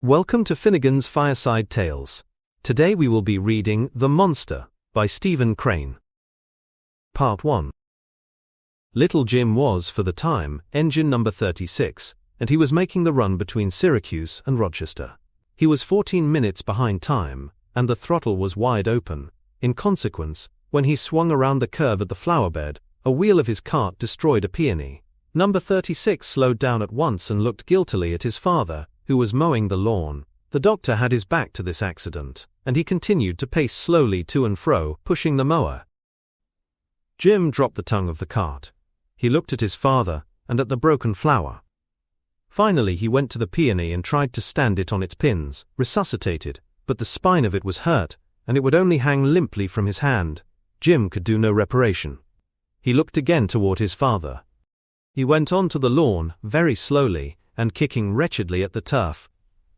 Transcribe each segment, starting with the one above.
Welcome to Finnegan's Fireside Tales. Today we will be reading The Monster by Stephen Crane. Part 1. Little Jim was, for the time, engine number 36, and he was making the run between Syracuse and Rochester. He was 14 minutes behind time, and the throttle was wide open. In consequence, when he swung around the curve at the flower bed, a wheel of his cart destroyed a peony. Number 36 slowed down at once and looked guiltily at his father, who was mowing the lawn. The doctor had his back to this accident, and he continued to pace slowly to and fro, pushing the mower. Jim dropped the tongue of the cart. He looked at his father, and at the broken flower. Finally he went to the peony and tried to stand it on its pins, resuscitated, but the spine of it was hurt, and it would only hang limply from his hand. Jim could do no reparation. He looked again toward his father. He went on to the lawn, very slowly, and kicking wretchedly at the turf.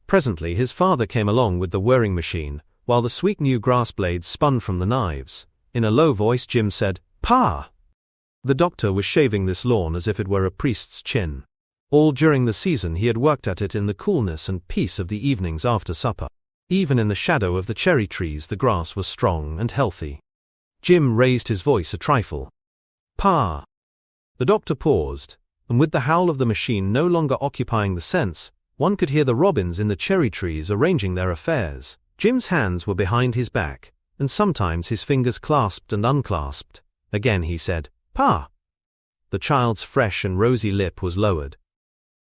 Presently his father came along with the whirring machine, while the sweet new grass blades spun from the knives. In a low voice Jim said, "Pa!" The doctor was shaving this lawn as if it were a priest's chin. All during the season he had worked at it in the coolness and peace of the evenings after supper. Even in the shadow of the cherry trees the grass was strong and healthy. Jim raised his voice a trifle. "Pa!" The doctor paused, and with the howl of the machine no longer occupying the sense, one could hear the robins in the cherry trees arranging their affairs. Jim's hands were behind his back, and sometimes his fingers clasped and unclasped. Again he said, "Pa!" The child's fresh and rosy lip was lowered.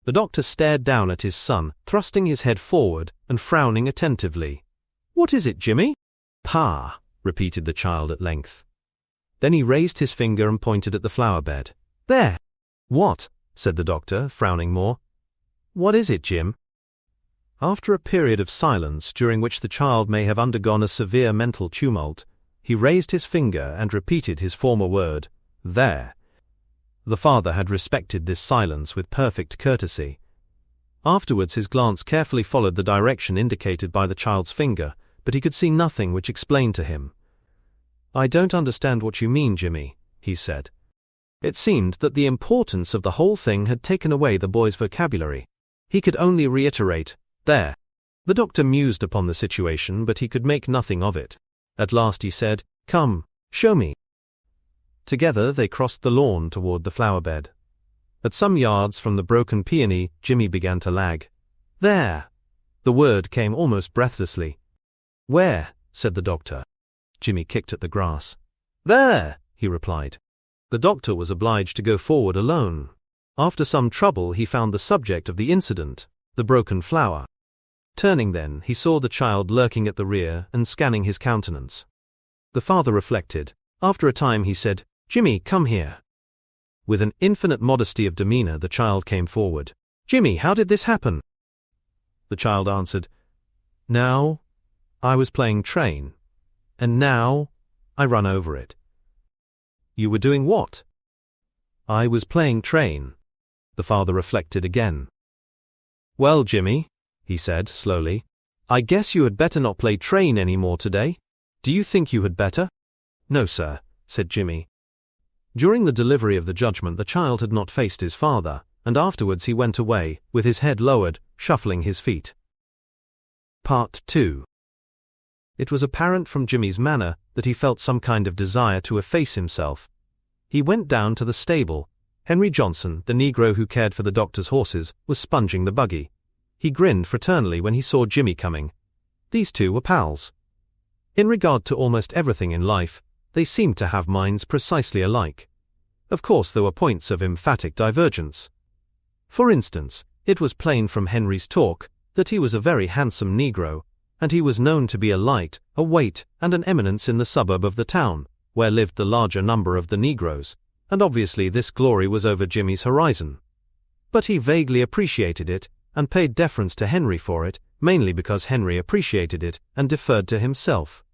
The doctor stared down at his son, thrusting his head forward and frowning attentively. "What is it, Jimmy?" "Pa," repeated the child at length. Then he raised his finger and pointed at the flower bed. "There!" "What?" said the doctor, frowning more. "What is it, Jim?" After a period of silence during which the child may have undergone a severe mental tumult, he raised his finger and repeated his former word, "There." The father had respected this silence with perfect courtesy. Afterwards his glance carefully followed the direction indicated by the child's finger, but he could see nothing which explained to him. "I don't understand what you mean, Jimmy," he said. It seemed that the importance of the whole thing had taken away the boy's vocabulary. He could only reiterate, "There." The doctor mused upon the situation, but he could make nothing of it. At last he said, "Come, show me." Together they crossed the lawn toward the flower bed. At some yards from the broken peony, Jimmy began to lag. "There!" The word came almost breathlessly. "Where?" said the doctor. Jimmy kicked at the grass. "There!" he replied. The doctor was obliged to go forward alone. After some trouble he found the subject of the incident, the broken flower. Turning then, he saw the child lurking at the rear and scanning his countenance. The father reflected. After a time he said, "Jimmy, come here." With an infinite modesty of demeanor the child came forward. "Jimmy, how did this happen?" The child answered, "Now, I was playing train, and now I run over it." "You were doing what?" "I was playing train." The father reflected again. "Well, Jimmy," he said slowly, "I guess you had better not play train any more today. Do you think you had better?" "No, sir," said Jimmy. During the delivery of the judgment the child had not faced his father, and afterwards he went away, with his head lowered, shuffling his feet. Part 2. It was apparent from Jimmy's manner that he felt some kind of desire to efface himself. He went down to the stable. Henry Johnson, the Negro who cared for the doctor's horses, was sponging the buggy. He grinned fraternally when he saw Jimmy coming. These two were pals. In regard to almost everything in life, they seemed to have minds precisely alike. Of course there were points of emphatic divergence. For instance, it was plain from Henry's talk that he was a very handsome Negro, and he was known to be a light, a weight, and an eminence in the suburb of the town, where lived the larger number of the Negroes, and obviously this glory was over Jimmy's horizon. But he vaguely appreciated it, and paid deference to Henry for it, mainly because Henry appreciated it and deferred to himself.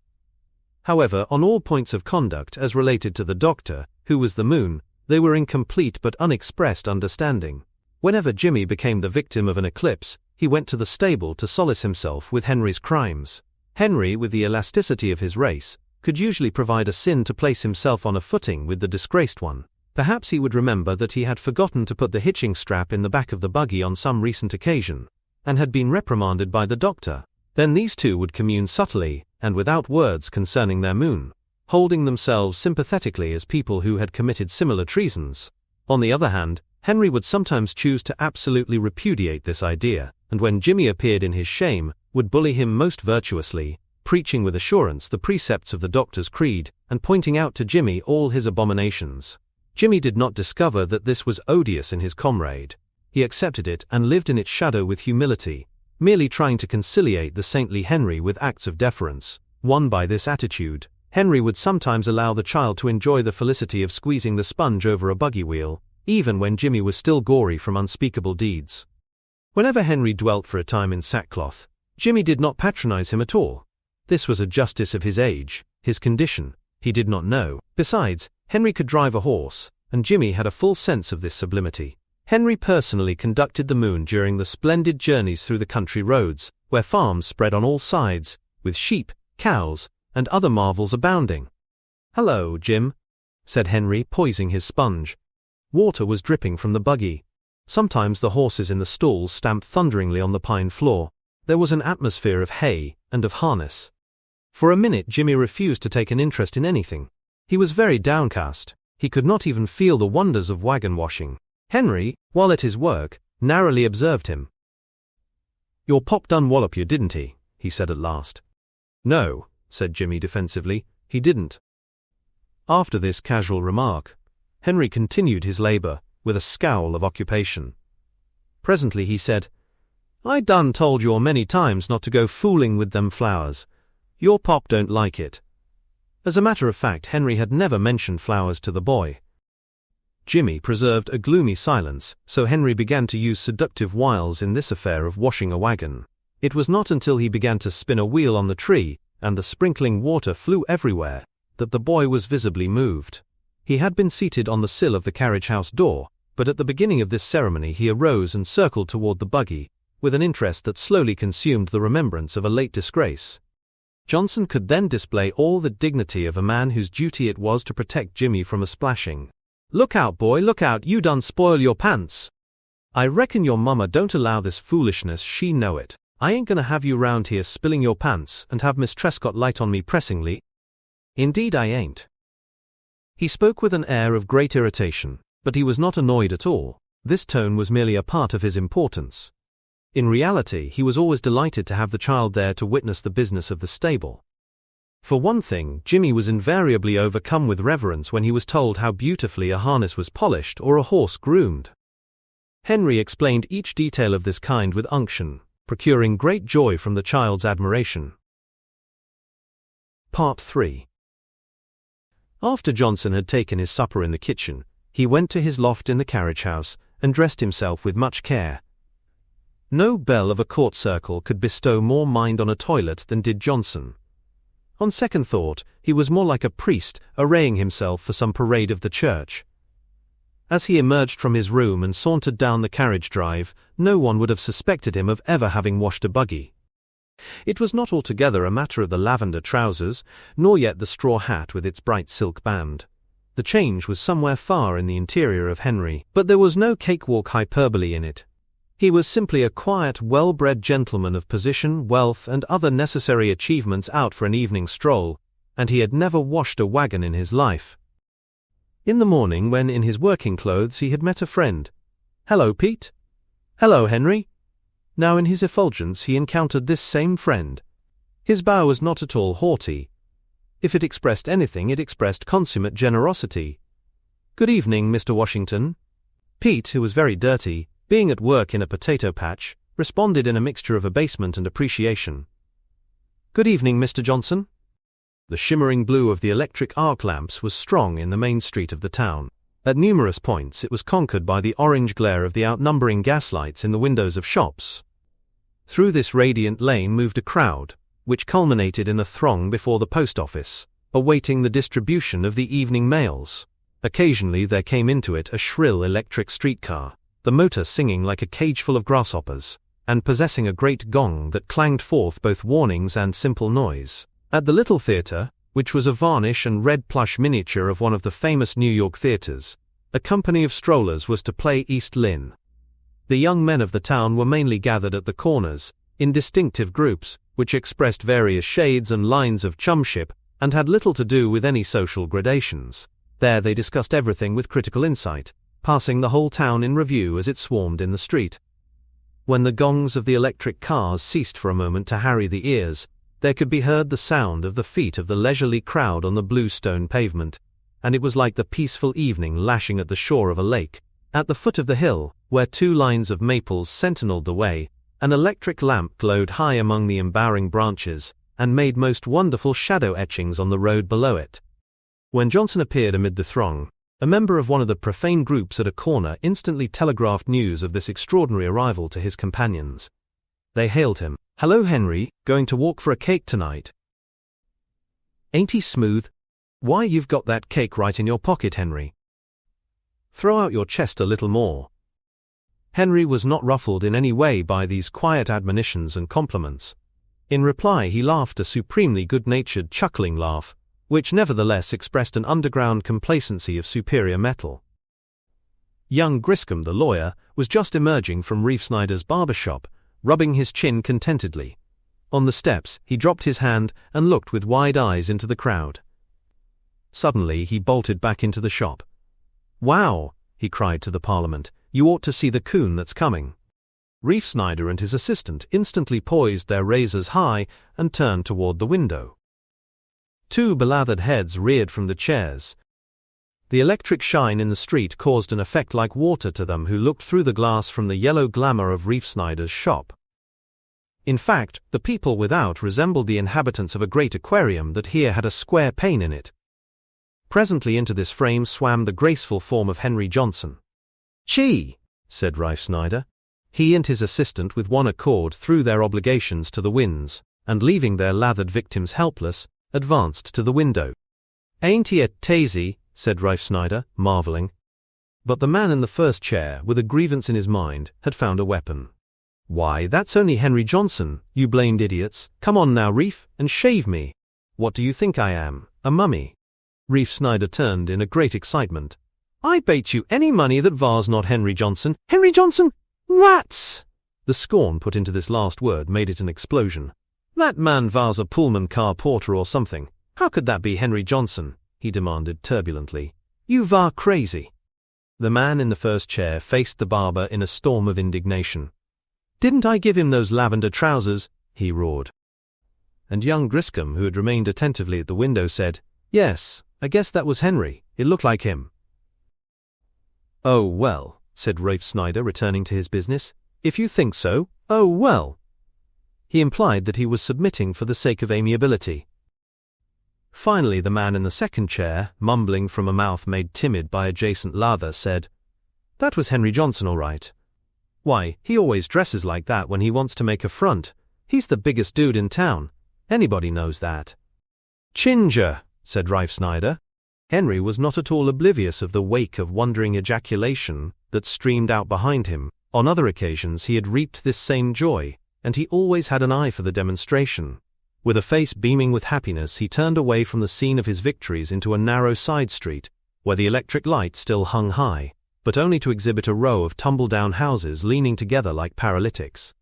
However, on all points of conduct as related to the doctor, who was the moon, they were in complete but unexpressed understanding. Whenever Jimmy became the victim of an eclipse, he went to the stable to solace himself with Henry's crimes. Henry, with the elasticity of his race, could usually provide a sin to place himself on a footing with the disgraced one. Perhaps he would remember that he had forgotten to put the hitching strap in the back of the buggy on some recent occasion. and had been reprimanded by the doctor. Then these two would commune subtly, and without words concerning their moon, holding themselves sympathetically as people who had committed similar treasons. On the other hand, Henry would sometimes choose to absolutely repudiate this idea, and when Jimmy appeared in his shame, would bully him most virtuously, preaching with assurance the precepts of the doctor's creed, and pointing out to Jimmy all his abominations. Jimmy did not discover that this was odious in his comrade. He accepted it and lived in its shadow with humility, merely trying to conciliate the saintly Henry with acts of deference. Won by this attitude, Henry would sometimes allow the child to enjoy the felicity of squeezing the sponge over a buggy wheel, even when Jimmy was still gory from unspeakable deeds. Whenever Henry dwelt for a time in sackcloth, Jimmy did not patronize him at all. This was a justice of his age, his condition, he did not know. Besides, Henry could drive a horse, and Jimmy had a full sense of this sublimity. Henry personally conducted the moon during the splendid journeys through the country roads, where farms spread on all sides, with sheep, cows, and other marvels abounding. "Hello, Jim," said Henry, poising his sponge. Water was dripping from the buggy. Sometimes the horses in the stalls stamped thunderingly on the pine floor. There was an atmosphere of hay and of harness. For a minute Jimmy refused to take an interest in anything. He was very downcast. He could not even feel the wonders of wagon washing. Henry, while at his work, narrowly observed him. "Your pop done wallop you, didn't he?" he said at last. "No," said Jimmy defensively, "he didn't." After this casual remark, Henry continued his labor, with a scowl of occupation. Presently he said, "I done told you many times not to go fooling with them flowers. Your pop don't like it." As a matter of fact, Henry had never mentioned flowers to the boy. Jimmy preserved a gloomy silence, so Henry began to use seductive wiles in this affair of washing a wagon. It was not until he began to spin a wheel on the tree, and the sprinkling water flew everywhere, that the boy was visibly moved. He had been seated on the sill of the carriage-house door, but at the beginning of this ceremony he arose and circled toward the buggy, with an interest that slowly consumed the remembrance of a late disgrace. Johnson could then display all the dignity of a man whose duty it was to protect Jimmy from a splashing. "Look out, boy, look out, you done spoil your pants. I reckon your mama don't allow this foolishness, she know it. I ain't gonna have you round here spilling your pants and have Miss Trescott light on me pressingly. Indeed I ain't." He spoke with an air of great irritation, but he was not annoyed at all. This tone was merely a part of his importance. In reality, he was always delighted to have the child there to witness the business of the stable. For one thing, Jimmy was invariably overcome with reverence when he was told how beautifully a harness was polished or a horse groomed. Henry explained each detail of this kind with unction, procuring great joy from the child's admiration. Part 3. After Johnson had taken his supper in the kitchen, he went to his loft in the carriage-house and dressed himself with much care. No belle of a court circle could bestow more mind on a toilet than did Johnson. On second thought, he was more like a priest arraying himself for some parade of the church. As he emerged from his room and sauntered down the carriage drive, no one would have suspected him of ever having washed a buggy. It was not altogether a matter of the lavender trousers, nor yet the straw hat with its bright silk band. The change was somewhere far in the interior of Henry, but there was no cakewalk hyperbole in it. He was simply a quiet, well-bred gentleman of position, wealth, and other necessary achievements out for an evening stroll, and he had never washed a wagon in his life. In the morning, when in his working clothes, he had met a friend. "Hello, Pete." "Hello, Henry." Now in his effulgence he encountered this same friend. His bow was not at all haughty. If it expressed anything, it expressed consummate generosity. "Good evening, Mr. Washington." Pete, who was very dirty, being at work in a potato patch, responded in a mixture of abasement and appreciation. "Good evening, Mr. Johnson." The shimmering blue of the electric arc lamps was strong in the main street of the town. At numerous points it was conquered by the orange glare of the outnumbering gaslights in the windows of shops. Through this radiant lane moved a crowd, which culminated in a throng before the post office, awaiting the distribution of the evening mails. Occasionally there came into it a shrill electric streetcar, the motor singing like a cageful of grasshoppers, and possessing a great gong that clanged forth both warnings and simple noise. At the Little Theatre, which was a varnish and red plush miniature of one of the famous New York theaters, a company of strollers was to play East Lynne. The young men of the town were mainly gathered at the corners, in distinctive groups, which expressed various shades and lines of chumship, and had little to do with any social gradations. There they discussed everything with critical insight, passing the whole town in review as it swarmed in the street. When the gongs of the electric cars ceased for a moment to harry the ears, there could be heard the sound of the feet of the leisurely crowd on the blue stone pavement, and it was like the peaceful evening lashing at the shore of a lake. At the foot of the hill, where 2 lines of maples sentineled the way, an electric lamp glowed high among the embowering branches, and made most wonderful shadow etchings on the road below it. When Johnson appeared amid the throng, a member of one of the profane groups at a corner instantly telegraphed news of this extraordinary arrival to his companions. They hailed him. "Hello, Henry, going to walk for a cake tonight?" "Ain't he smooth? Why, you've got that cake right in your pocket, Henry. Throw out your chest a little more." Henry was not ruffled in any way by these quiet admonitions and compliments. In reply he laughed a supremely good-natured chuckling laugh, which nevertheless expressed an underground complacency of superior metal. Young Griscom, the lawyer, was just emerging from Reef Snyder's barber shop, rubbing his chin contentedly. On the steps, he dropped his hand and looked with wide eyes into the crowd. Suddenly he bolted back into the shop. "Wow," he cried to the Parliament, "you ought to see the coon that's coming." Reef Snyder and his assistant instantly poised their razors high and turned toward the window. 2 belathered heads reared from the chairs. The electric shine in the street caused an effect like water to them who looked through the glass from the yellow glamour of Reef Snyder's shop. In fact, the people without resembled the inhabitants of a great aquarium that here had a square pane in it. Presently into this frame swam the graceful form of Henry Johnson. "Gee," said Reef Snyder. He and his assistant with one accord threw their obligations to the winds, and leaving their lathered victims helpless, advanced to the window. "Ain't he a tasy?" said Reef Snyder, marveling. But the man in the first chair, with a grievance in his mind, had found a weapon. "Why, that's only Henry Johnson, you blamed idiots. Come on now, Reef, and shave me. What do you think I am, a mummy?" Reef Snyder turned in a great excitement. "I bet you any money that var's not Henry Johnson." "Henry Johnson? Rats!" The scorn put into this last word made it an explosion. "That man var's a Pullman car porter or something. How could that be Henry Johnson?" he demanded turbulently. "You var crazy." The man in the first chair faced the barber in a storm of indignation. "Didn't I give him those lavender trousers?" he roared. And young Griscom, who had remained attentively at the window, said, "Yes, I guess that was Henry. It looked like him." "Oh, well," said Reef Snyder, returning to his business. "If you think so, oh well." He implied that he was submitting for the sake of amiability. Finally the man in the second chair, mumbling from a mouth made timid by adjacent lather, said, "That was Henry Johnson all right. Why, he always dresses like that when he wants to make a front. He's the biggest dude in town. Anybody knows that." "Ginger," said Reef Snyder. Henry was not at all oblivious of the wake of wondering ejaculation that streamed out behind him. On other occasions he had reaped this same joy, and he always had an eye for the demonstration. With a face beaming with happiness, he turned away from the scene of his victories into a narrow side street, where the electric light still hung high, but only to exhibit a row of tumble-down houses leaning together like paralytics.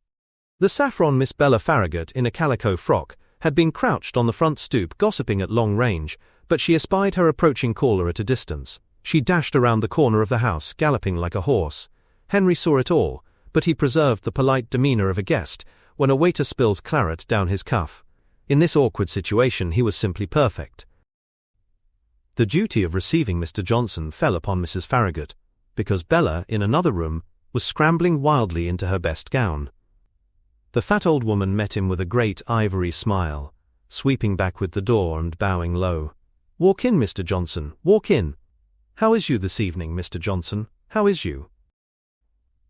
The saffron Miss Bella Farragut, in a calico frock, had been crouched on the front stoop gossiping at long range, but she espied her approaching caller at a distance. She dashed around the corner of the house, galloping like a horse. Henry saw it all, but he preserved the polite demeanor of a guest when a waiter spills claret down his cuff. In this awkward situation he was simply perfect. The duty of receiving Mr. Johnson fell upon Mrs. Farragut, because Bella, in another room, was scrambling wildly into her best gown. The fat old woman met him with a great ivory smile, sweeping back with the door and bowing low. "Walk in, Mr. Johnson, walk in. How is you this evening, Mr. Johnson? How is you?"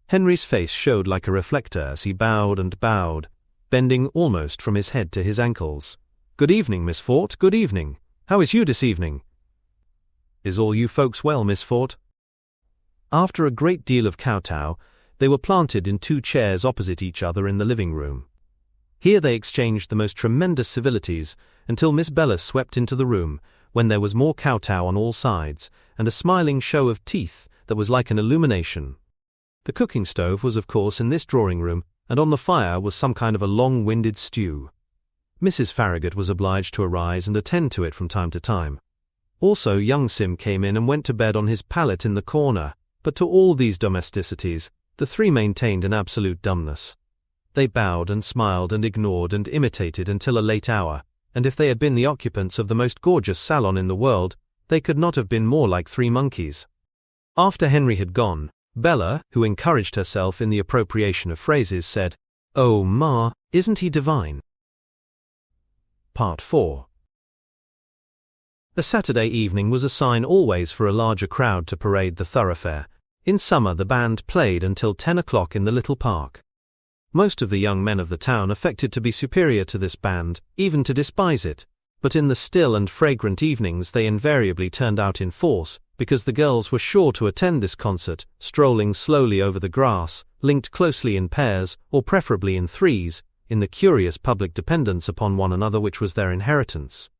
Henry's face showed like a reflector as he bowed and bowed, bending almost from his head to his ankles. "Good evening, Miss Fort, good evening. How is you this evening? Is all you folks well, Miss Fort?" After a great deal of kowtow, they were planted in 2 chairs opposite each other in the living room. Here they exchanged the most tremendous civilities until Miss Bella swept into the room, when there was more kowtow on all sides, and a smiling show of teeth that was like an illumination. The cooking stove was of course in this drawing room, and on the fire was some kind of a long-winded stew. Mrs. Farragut was obliged to arise and attend to it from time to time. Also young Sim came in and went to bed on his pallet in the corner, but to all these domesticities, the three maintained an absolute dumbness. They bowed and smiled and ignored and imitated until a late hour, and if they had been the occupants of the most gorgeous salon in the world, they could not have been more like three monkeys. After Henry had gone, Bella, who encouraged herself in the appropriation of phrases, said, "Oh, Ma, isn't he divine?" Part 4. A Saturday evening was a sign always for a larger crowd to parade the thoroughfare. In summer the band played until 10 o'clock in the little park. Most of the young men of the town affected to be superior to this band, even to despise it, but in the still and fragrant evenings they invariably turned out in force, because the girls were sure to attend this concert, strolling slowly over the grass, linked closely in pairs, or preferably in threes, in the curious public dependence upon one another which was their inheritance.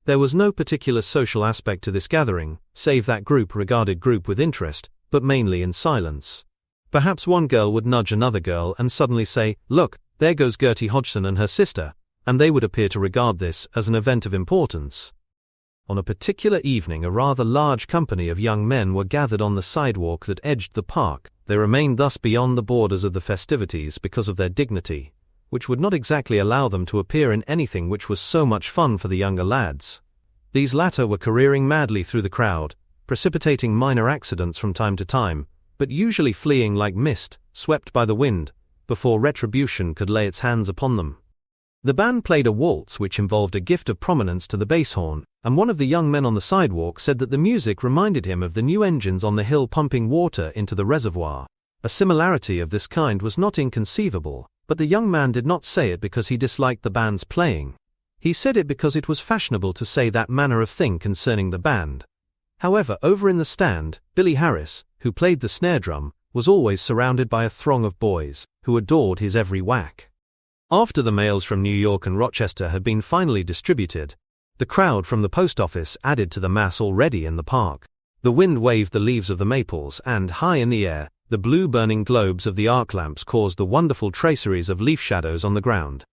There was no particular social aspect to this gathering, save that group regarded group with interest, but mainly in silence. Perhaps one girl would nudge another girl and suddenly say, "Look, there goes Gertie Hodgson and her sister," and they would appear to regard this as an event of importance. On a particular evening a rather large company of young men were gathered on the sidewalk that edged the park. They remained thus beyond the borders of the festivities because of their dignity, which would not exactly allow them to appear in anything which was so much fun for the younger lads. These latter were careering madly through the crowd, precipitating minor accidents from time to time, but usually fleeing like mist, swept by the wind, before retribution could lay its hands upon them. The band played a waltz which involved a gift of prominence to the bass horn, and one of the young men on the sidewalk said that the music reminded him of the new engines on the hill pumping water into the reservoir. A similarity of this kind was not inconceivable, but the young man did not say it because he disliked the band's playing. He said it because it was fashionable to say that manner of thing concerning the band. However, over in the stand, Billy Harris, who played the snare drum, was always surrounded by a throng of boys, who adored his every whack. After the mails from New York and Rochester had been finally distributed, the crowd from the post office added to the mass already in the park. The wind waved the leaves of the maples, and high in the air, the blue burning globes of the arc lamps caused the wonderful traceries of leaf shadows on the ground.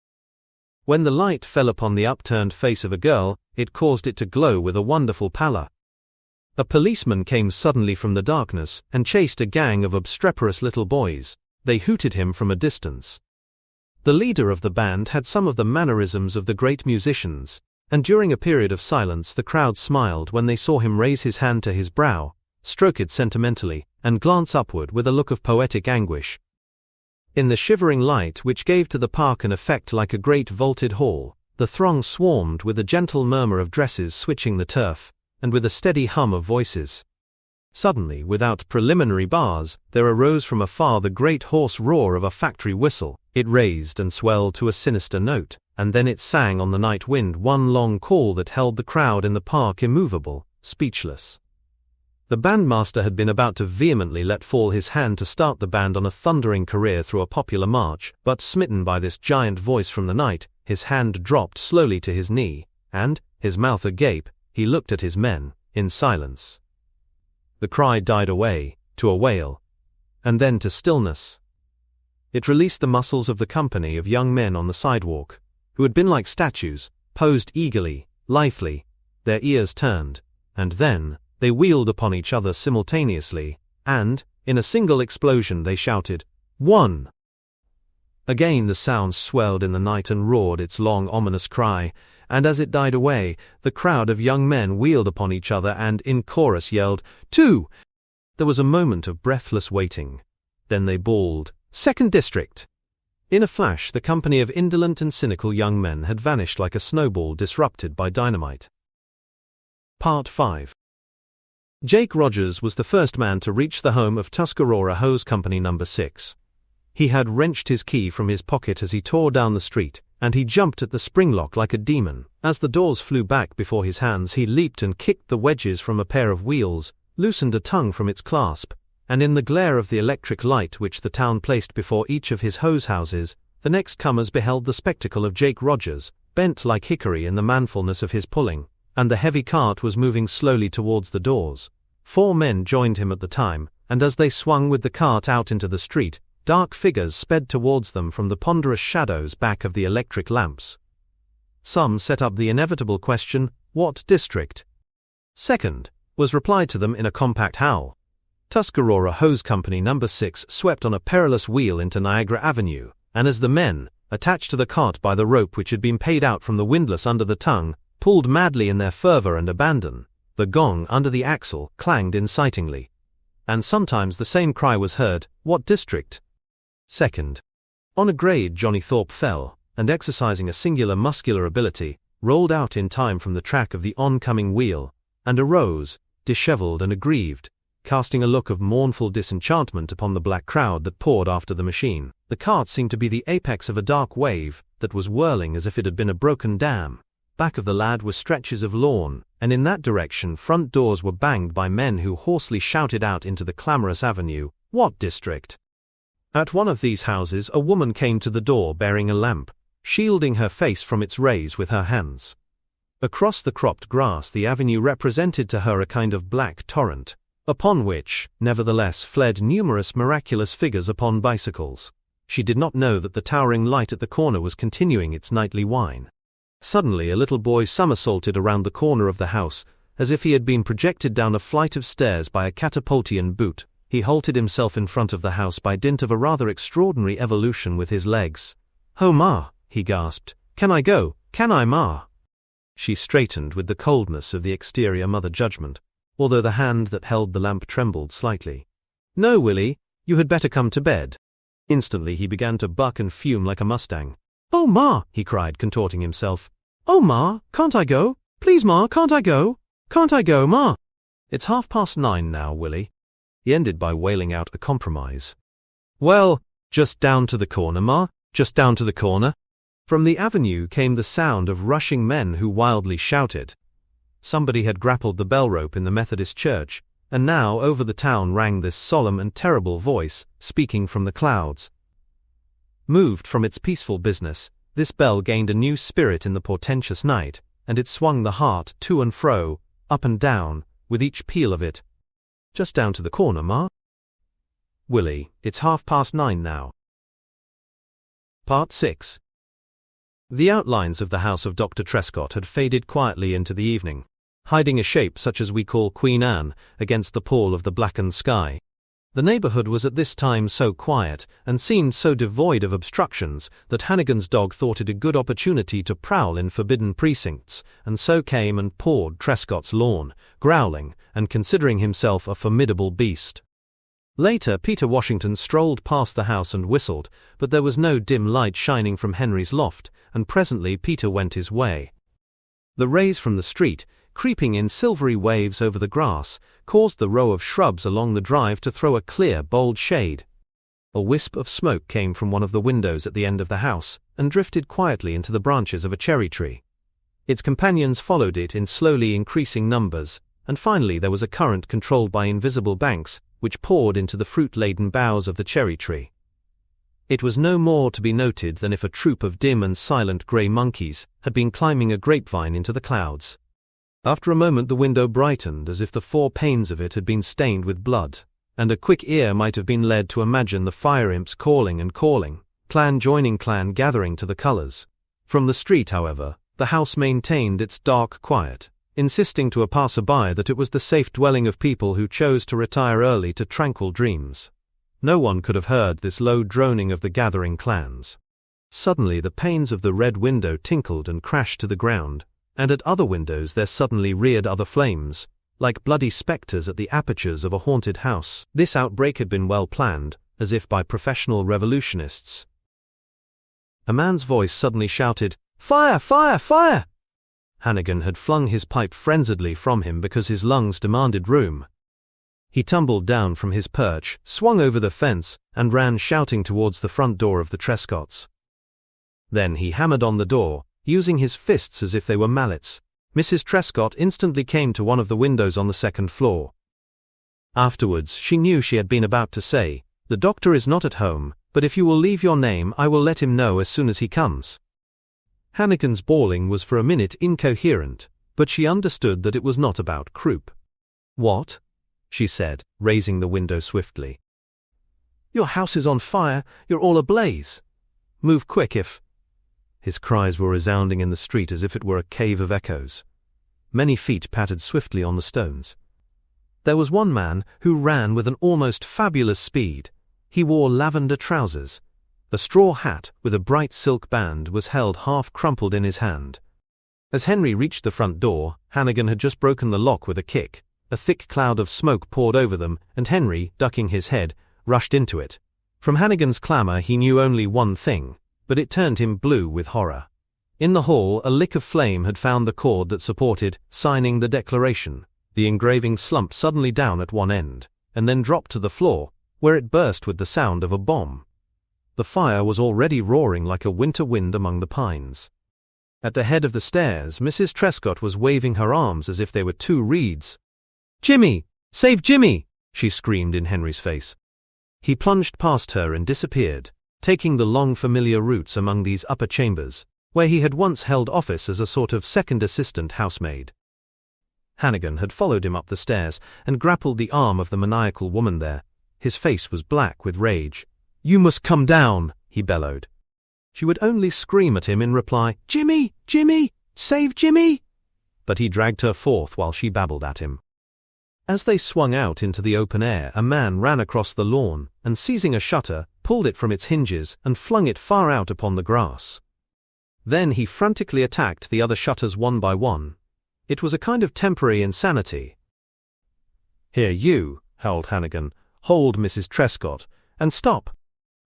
When the light fell upon the upturned face of a girl, it caused it to glow with a wonderful pallor. A policeman came suddenly from the darkness and chased a gang of obstreperous little boys. They hooted him from a distance. The leader of the band had some of the mannerisms of the great musicians, and during a period of silence the crowd smiled when they saw him raise his hand to his brow, stroke it sentimentally, and glance upward with a look of poetic anguish. In the shivering light which gave to the park an effect like a great vaulted hall, the throng swarmed with a gentle murmur of dresses switching the turf, and with a steady hum of voices. Suddenly, without preliminary bars, there arose from afar the great hoarse roar of a factory whistle. It raised and swelled to a sinister note, and then it sang on the night wind one long call that held the crowd in the park immovable, speechless. The bandmaster had been about to vehemently let fall his hand to start the band on a thundering career through a popular march, but smitten by this giant voice from the night, his hand dropped slowly to his knee, and, his mouth agape, he looked at his men, in silence. The cry died away, to a wail, and then to stillness. It released the muscles of the company of young men on the sidewalk, who had been like statues, posed eagerly, lithely, their ears turned, and then they wheeled upon each other simultaneously, and, in a single explosion they shouted, "One!" Again the sound swelled in the night and roared its long ominous cry, and as it died away, the crowd of young men wheeled upon each other and in chorus yelled, "Two!" There was a moment of breathless waiting. Then they bawled, "Second District!" In a flash the company of indolent and cynical young men had vanished like a snowball disrupted by dynamite. Part 5. Jake Rogers was the first man to reach the home of Tuscarora Hose Company No. 6. He had wrenched his key from his pocket as he tore down the street, and he jumped at the spring lock like a demon. As the doors flew back before his hands he leaped and kicked the wedges from a pair of wheels, loosened a tongue from its clasp, and in the glare of the electric light which the town placed before each of his hose houses, the next comers beheld the spectacle of Jake Rogers, bent like hickory in the manfulness of his pulling, and the heavy cart was moving slowly towards the doors. 4 men joined him at the time, and as they swung with the cart out into the street, dark figures sped towards them from the ponderous shadows back of the electric lamps. Some set up the inevitable question, "What district?" "Second," was replied to them in a compact howl. Tuscarora Hose Company No. 6 swept on a perilous wheel into Niagara Avenue, and as the men, attached to the cart by the rope which had been paid out from the windlass under the tongue, pulled madly in their fervor and abandon, the gong under the axle clanged incitingly. And sometimes the same cry was heard, "What district?" "Second." On a grade Johnny Thorpe fell, and exercising a singular muscular ability, rolled out in time from the track of the oncoming wheel, and arose, dishevelled and aggrieved, casting a look of mournful disenchantment upon the black crowd that poured after the machine. The cart seemed to be the apex of a dark wave that was whirling as if it had been a broken dam. Back of the lad were stretches of lawn, and in that direction front doors were banged by men who hoarsely shouted out into the clamorous avenue, "What district?" At one of these houses a woman came to the door bearing a lamp, shielding her face from its rays with her hands. Across the cropped grass the avenue represented to her a kind of black torrent, upon which, nevertheless, fled numerous miraculous figures upon bicycles. She did not know that the towering light at the corner was continuing its nightly whine. Suddenly a little boy somersaulted around the corner of the house, as if he had been projected down a flight of stairs by a catapultian boot. He halted himself in front of the house by dint of a rather extraordinary evolution with his legs. "Oh, Ma," he gasped. "Can I go? Can I, Ma?" She straightened with the coldness of the exterior mother judgment, although the hand that held the lamp trembled slightly. "No, Willie, you had better come to bed." Instantly he began to buck and fume like a mustang. "Oh, Ma," he cried, contorting himself. "Oh, Ma, can't I go? Please, Ma, can't I go? Can't I go, Ma?" "It's 9:30 now, Willie." He ended by wailing out a compromise. "Well, just down to the corner, Ma, just down to the corner." From the avenue came the sound of rushing men who wildly shouted. Somebody had grappled the bell rope in the Methodist church, and now over the town rang this solemn and terrible voice, speaking from the clouds. Moved from its peaceful business, this bell gained a new spirit in the portentous night, and it swung the heart to and fro, up and down, with each peal of it. "Just down to the corner, Ma." "Willie, it's 9:30 now." Part 6. The outlines of the house of Dr. Trescott had faded quietly into the evening, hiding a shape such as we call Queen Anne against the pall of the blackened sky. The neighborhood was at this time so quiet, and seemed so devoid of obstructions, that Hannigan's dog thought it a good opportunity to prowl in forbidden precincts, and so came and pawed Trescott's lawn, growling, and considering himself a formidable beast. Later Peter Washington strolled past the house and whistled, but there was no dim light shining from Henry's loft, and presently Peter went his way. The rays from the street, creeping in silvery waves over the grass, caused the row of shrubs along the drive to throw a clear, bold shade. A wisp of smoke came from one of the windows at the end of the house, and drifted quietly into the branches of a cherry tree. Its companions followed it in slowly increasing numbers, and finally there was a current controlled by invisible banks, which poured into the fruit-laden boughs of the cherry tree. It was no more to be noted than if a troop of dim and silent grey monkeys had been climbing a grapevine into the clouds. After a moment the window brightened as if the four panes of it had been stained with blood, and a quick ear might have been led to imagine the fire imps calling and calling, clan joining clan gathering to the colours. From the street, however, the house maintained its dark quiet, insisting to a passer-by that it was the safe dwelling of people who chose to retire early to tranquil dreams. No one could have heard this low droning of the gathering clans. Suddenly the panes of the red window tinkled and crashed to the ground, and at other windows there suddenly reared other flames, like bloody spectres at the apertures of a haunted house. This outbreak had been well planned, as if by professional revolutionists. A man's voice suddenly shouted, "Fire! Fire! Fire!" Hannigan had flung his pipe frenziedly from him because his lungs demanded room. He tumbled down from his perch, swung over the fence, and ran shouting towards the front door of the Trescotts. Then he hammered on the door, using his fists as if they were mallets. Mrs. Trescott instantly came to one of the windows on the second floor. Afterwards she knew she had been about to say, "The doctor is not at home, but if you will leave your name I will let him know as soon as he comes." Hannigan's bawling was for a minute incoherent, but she understood that it was not about croup. "What?" she said, raising the window swiftly. "Your house is on fire, you're all ablaze. Move quick if—" His cries were resounding in the street as if it were a cave of echoes. Many feet pattered swiftly on the stones. There was one man who ran with an almost fabulous speed. He wore lavender trousers. A straw hat with a bright silk band was held half crumpled in his hand. As Henry reached the front door, Hannigan had just broken the lock with a kick. A thick cloud of smoke poured over them, and Henry, ducking his head, rushed into it. From Hannigan's clamor he knew only one thing, but it turned him blue with horror. In the hall, a lick of flame had found the cord that supported signing the declaration. The engraving slumped suddenly down at one end, and then dropped to the floor, where it burst with the sound of a bomb. The fire was already roaring like a winter wind among the pines. At the head of the stairs, Mrs. Trescott was waving her arms as if they were two reeds. "Jimmy! Save Jimmy!" she screamed in Henry's face. He plunged past her and disappeared, taking the long familiar routes among these upper chambers, where he had once held office as a sort of second assistant housemaid. Hannigan had followed him up the stairs and grappled the arm of the maniacal woman there. His face was black with rage. "You must come down," he bellowed. She would only scream at him in reply, "Jimmy! Jimmy! Save Jimmy!" But he dragged her forth while she babbled at him. As they swung out into the open air, a man ran across the lawn and, seizing a shutter, pulled it from its hinges and flung it far out upon the grass. Then he frantically attacked the other shutters one by one. It was a kind of temporary insanity. "Here you," howled Hannigan, "hold Mrs. Trescott, and stop."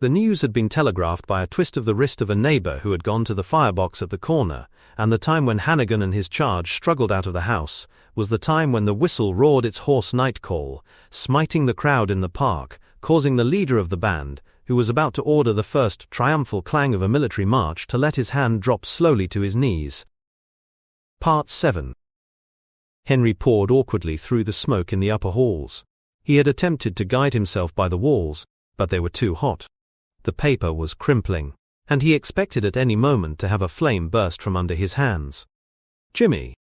The news had been telegraphed by a twist of the wrist of a neighbor who had gone to the firebox at the corner, and the time when Hannigan and his charge struggled out of the house was the time when the whistle roared its hoarse night call, smiting the crowd in the park, causing the leader of the band, who was about to order the first triumphal clang of a military march, to let his hand drop slowly to his knees. Part 7. Henry poured awkwardly through the smoke in the upper halls. He had attempted to guide himself by the walls, but they were too hot. The paper was crimpling, and he expected at any moment to have a flame burst from under his hands. "Jimmy!"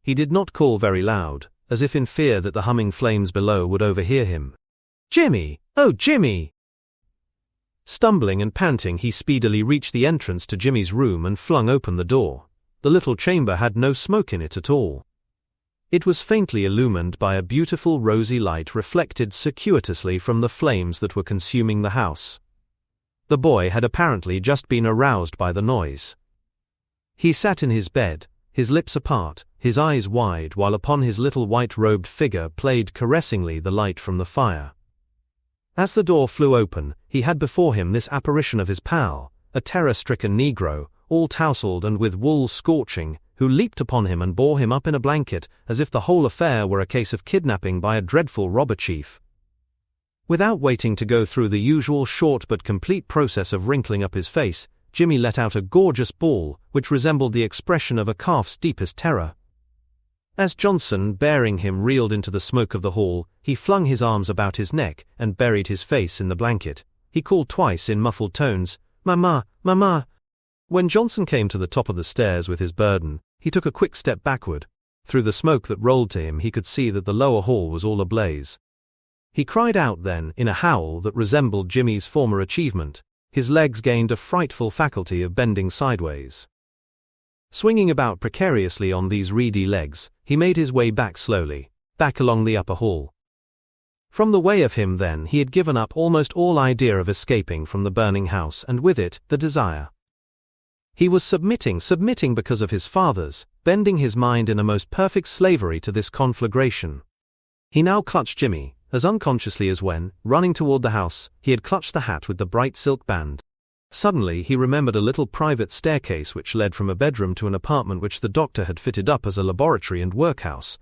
He did not call very loud, as if in fear that the humming flames below would overhear him. "Jimmy! Oh, Jimmy!" Stumbling and panting, he speedily reached the entrance to Jimmy's room and flung open the door. The little chamber had no smoke in it at all. It was faintly illumined by a beautiful rosy light reflected circuitously from the flames that were consuming the house. The boy had apparently just been aroused by the noise. He sat in his bed, his lips apart, his eyes wide, while upon his little white-robed figure played caressingly the light from the fire. As the door flew open, he had before him this apparition of his pal, a terror-stricken Negro, all tousled and with wool scorching, who leaped upon him and bore him up in a blanket, as if the whole affair were a case of kidnapping by a dreadful robber chief. Without waiting to go through the usual short but complete process of wrinkling up his face, Jimmy let out a gorgeous bawl, which resembled the expression of a calf's deepest terror. As Johnson, bearing him, reeled into the smoke of the hall, he flung his arms about his neck and buried his face in the blanket. He called twice in muffled tones, "Mama, Mama!" When Johnson came to the top of the stairs with his burden, he took a quick step backward. Through the smoke that rolled to him, he could see that the lower hall was all ablaze. He cried out then, in a howl that resembled Jimmy's former achievement. His legs gained a frightful faculty of bending sideways. Swinging about precariously on these reedy legs, he made his way back slowly, back along the upper hall. From the way of him then, he had given up almost all idea of escaping from the burning house, and with it, the desire. He was submitting because of his father's, bending his mind in a most perfect slavery to this conflagration. He now clutched Jimmy, as unconsciously as when, running toward the house, he had clutched the hat with the bright silk band. Suddenly he remembered a little private staircase which led from a bedroom to an apartment which the doctor had fitted up as a laboratory and workhouse,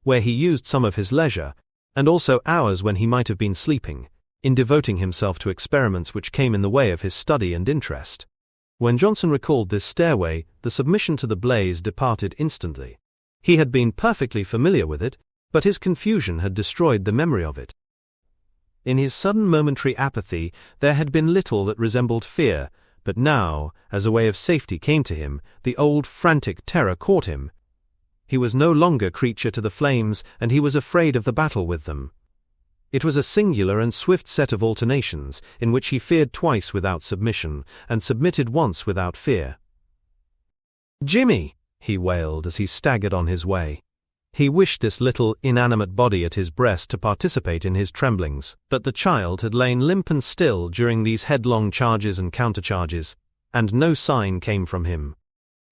where he used some of his leisure, and also hours when he might have been sleeping, in devoting himself to experiments which came in the way of his study and interest. When Johnson recalled this stairway, the submission to the blaze departed instantly. He had been perfectly familiar with it, but his confusion had destroyed the memory of it. In his sudden momentary apathy, there had been little that resembled fear, but now, as a way of safety came to him, the old frantic terror caught him. He was no longer creature to the flames, and he was afraid of the battle with them. It was a singular and swift set of alternations, in which he feared twice without submission, and submitted once without fear. "Jimmy!" he wailed as he staggered on his way. He wished this little, inanimate body at his breast to participate in his tremblings, but the child had lain limp and still during these headlong charges and countercharges, and no sign came from him.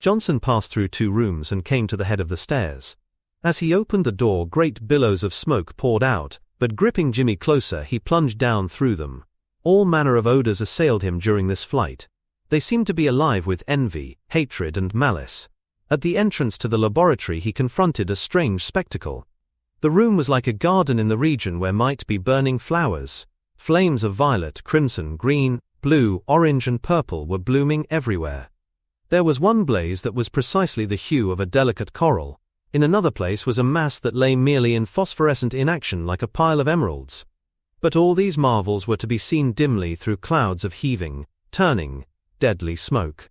Johnson passed through 2 rooms and came to the head of the stairs. As he opened the door, great billows of smoke poured out, but gripping Jimmy closer, he plunged down through them. All manner of odors assailed him during this flight. They seemed to be alive with envy, hatred, and malice. At the entrance to the laboratory he confronted a strange spectacle. The room was like a garden in the region where might be burning flowers. Flames of violet, crimson, green, blue, orange, and purple were blooming everywhere. There was one blaze that was precisely the hue of a delicate coral. In another place was a mass that lay merely in phosphorescent inaction like a pile of emeralds. But all these marvels were to be seen dimly through clouds of heaving, turning, deadly smoke.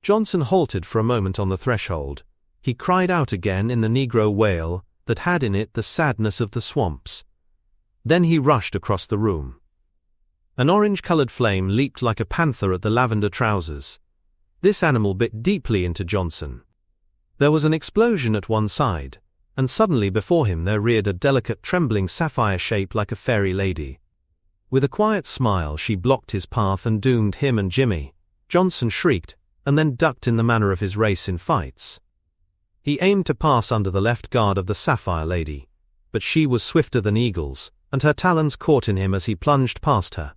Johnson halted for a moment on the threshold. He cried out again in the Negro wail that had in it the sadness of the swamps. Then he rushed across the room. An orange-colored flame leaped like a panther at the lavender trousers. This animal bit deeply into Johnson. There was an explosion at one side, and suddenly before him there reared a delicate, trembling sapphire shape like a fairy lady. With a quiet smile she blocked his path and doomed him and Jimmy. Johnson shrieked, and then ducked in the manner of his race in fights. He aimed to pass under the left guard of the sapphire lady, but she was swifter than eagles, and her talons caught in him as he plunged past her.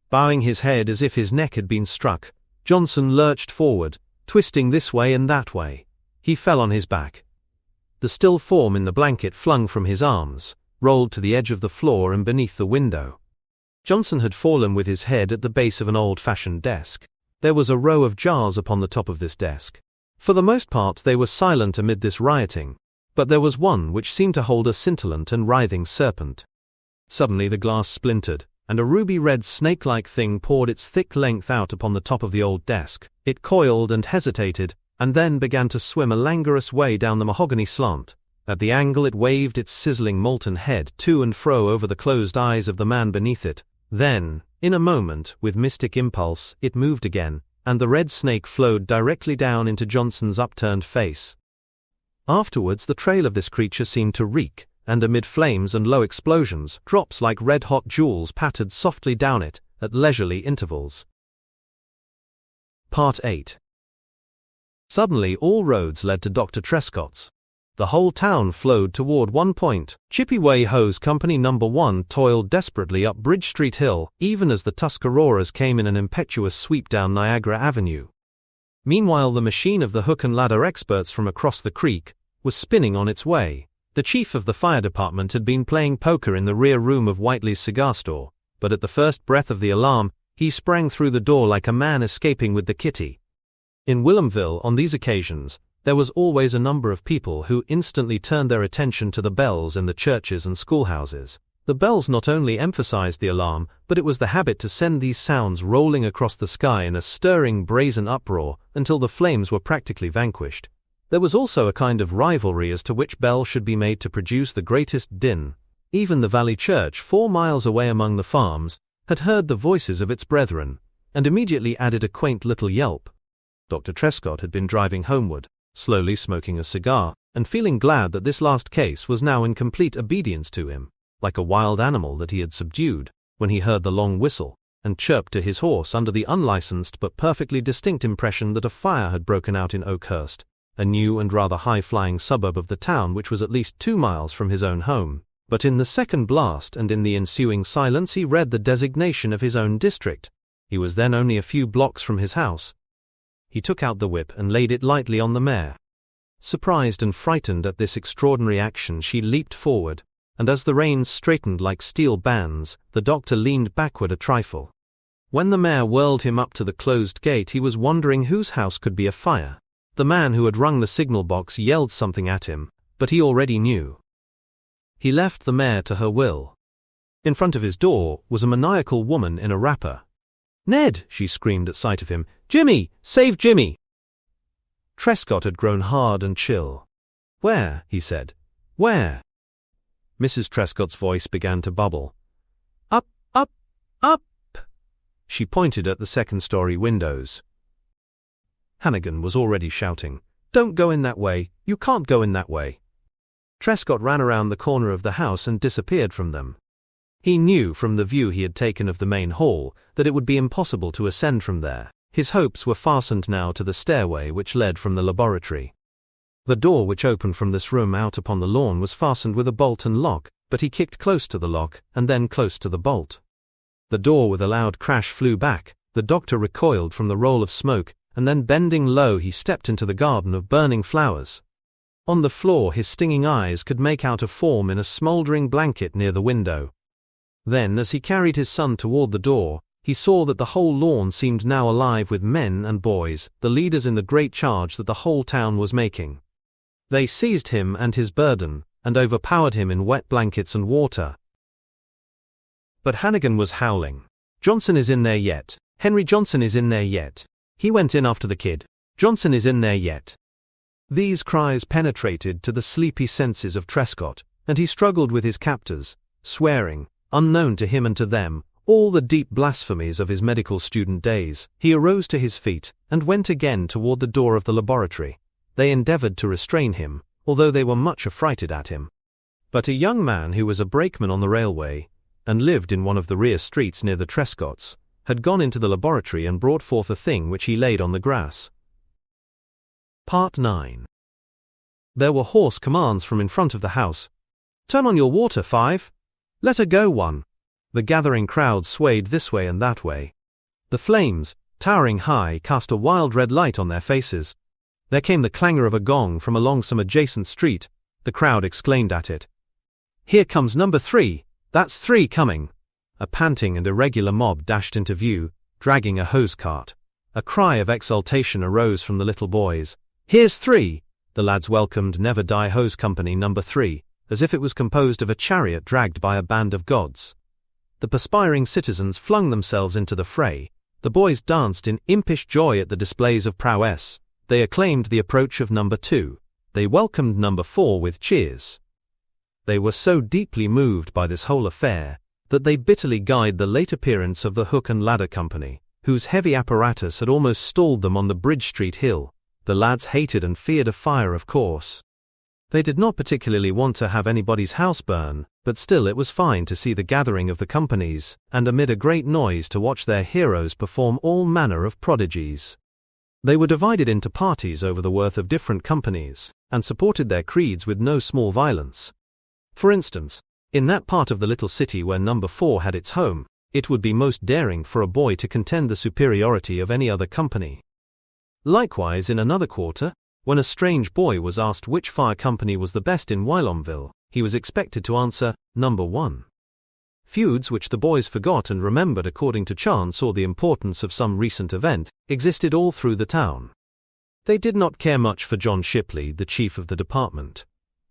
Bowing his head as if his neck had been struck, Johnson lurched forward, twisting this way and that way. He fell on his back. The still form in the blanket flung from his arms, rolled to the edge of the floor and beneath the window. Johnson had fallen with his head at the base of an old-fashioned desk. There was a row of jars upon the top of this desk. For the most part they were silent amid this rioting, but there was one which seemed to hold a scintillant and writhing serpent. Suddenly the glass splintered, and a ruby-red snake-like thing poured its thick length out upon the top of the old desk. It coiled and hesitated, and then began to swim a languorous way down the mahogany slant. At the angle it waved its sizzling molten head to and fro over the closed eyes of the man beneath it. Then, in a moment, with mystic impulse, it moved again, and the red snake flowed directly down into Johnson's upturned face. Afterwards the trail of this creature seemed to reek, and amid flames and low explosions, drops like red-hot jewels pattered softly down it, at leisurely intervals. Part 8. Suddenly all roads led to Dr. Trescott's. The whole town flowed toward one point. Chippeway Hose Company No. 1 toiled desperately up Bridge Street Hill, even as the Tuscaroras came in an impetuous sweep down Niagara Avenue. Meanwhile the machine of the hook and ladder experts from across the creek was spinning on its way. The chief of the fire department had been playing poker in the rear room of Whiteley's cigar store, but at the first breath of the alarm, he sprang through the door like a man escaping with the kitty. In Willamville, on these occasions, there was always a number of people who instantly turned their attention to the bells in the churches and schoolhouses. The bells not only emphasized the alarm, but it was the habit to send these sounds rolling across the sky in a stirring brazen uproar until the flames were practically vanquished. There was also a kind of rivalry as to which bell should be made to produce the greatest din. Even the Valley Church, 4 miles away among the farms, had heard the voices of its brethren, and immediately added a quaint little yelp. Dr. Trescott had been driving homeward, slowly smoking a cigar, and feeling glad that this last case was now in complete obedience to him, like a wild animal that he had subdued, when he heard the long whistle, and chirped to his horse under the unlicensed but perfectly distinct impression that a fire had broken out in Oakhurst, a new and rather high-flying suburb of the town which was at least 2 miles from his own home. But in the second blast and in the ensuing silence he read the designation of his own district. He was then only a few blocks from his house. He took out the whip and laid it lightly on the mare. Surprised and frightened at this extraordinary action, she leaped forward, and as the reins straightened like steel bands, the doctor leaned backward a trifle. When the mare whirled him up to the closed gate, he was wondering whose house could be afire. The man who had rung the signal box yelled something at him, but he already knew. He left the mare to her will. In front of his door was a maniacal woman in a wrapper. "Ned!" she screamed at sight of him. "Jimmy! Save Jimmy!" Trescott had grown hard and chill. "Where?" he said. "Where?" Mrs. Trescott's voice began to bubble. "Up, up, up!" She pointed at the second-story windows. Hannigan was already shouting, "Don't go in that way! You can't go in that way!" Trescott ran around the corner of the house and disappeared from them. He knew from the view he had taken of the main hall that it would be impossible to ascend from there. His hopes were fastened now to the stairway which led from the laboratory. The door which opened from this room out upon the lawn was fastened with a bolt and lock, but he kicked close to the lock and then close to the bolt. The door with a loud crash flew back, the doctor recoiled from the roll of smoke, and then bending low he stepped into the garden of burning flowers. On the floor his stinging eyes could make out a form in a smouldering blanket near the window. Then, as he carried his son toward the door, he saw that the whole lawn seemed now alive with men and boys, the leaders in the great charge that the whole town was making. They seized him and his burden, and overpowered him in wet blankets and water. But Hannigan was howling. "Johnson is in there yet. Henry Johnson is in there yet. He went in after the kid. Johnson is in there yet." These cries penetrated to the sleepy senses of Trescott, and he struggled with his captors, swearing, unknown to him and to them, all the deep blasphemies of his medical student days. He arose to his feet, and went again toward the door of the laboratory. They endeavored to restrain him, although they were much affrighted at him. But a young man who was a brakeman on the railway, and lived in one of the rear streets near the Trescotts, had gone into the laboratory and brought forth a thing which he laid on the grass. Part 9. There were hoarse commands from in front of the house. "Turn on your water, 5! Let her go, 1!" The gathering crowd swayed this way and that way. The flames, towering high, cast a wild red light on their faces. There came the clangor of a gong from along some adjacent street. The crowd exclaimed at it. "Here comes number 3! That's 3 coming!" A panting and irregular mob dashed into view, dragging a hose cart. A cry of exultation arose from the little boys. "Here's 3!" The lads welcomed Never Die Hose Company number 3, as if it was composed of a chariot dragged by a band of gods. The perspiring citizens flung themselves into the fray. The boys danced in impish joy at the displays of prowess. They acclaimed the approach of number 2. They welcomed number 4 with cheers. They were so deeply moved by this whole affair that they bitterly guyed the late appearance of the Hook and Ladder Company, whose heavy apparatus had almost stalled them on the Bridge Street hill. The lads hated and feared a fire, of course. They did not particularly want to have anybody's house burn, but still it was fine to see the gathering of the companies, and amid a great noise to watch their heroes perform all manner of prodigies. They were divided into parties over the worth of different companies, and supported their creeds with no small violence. For instance, in that part of the little city where number 4 had its home, it would be most daring for a boy to contend the superiority of any other company. Likewise, in another quarter, when a strange boy was asked which fire company was the best in Whilomville, he was expected to answer, number 1. Feuds which the boys forgot and remembered according to chance or the importance of some recent event, existed all through the town. They did not care much for John Shipley, the chief of the department.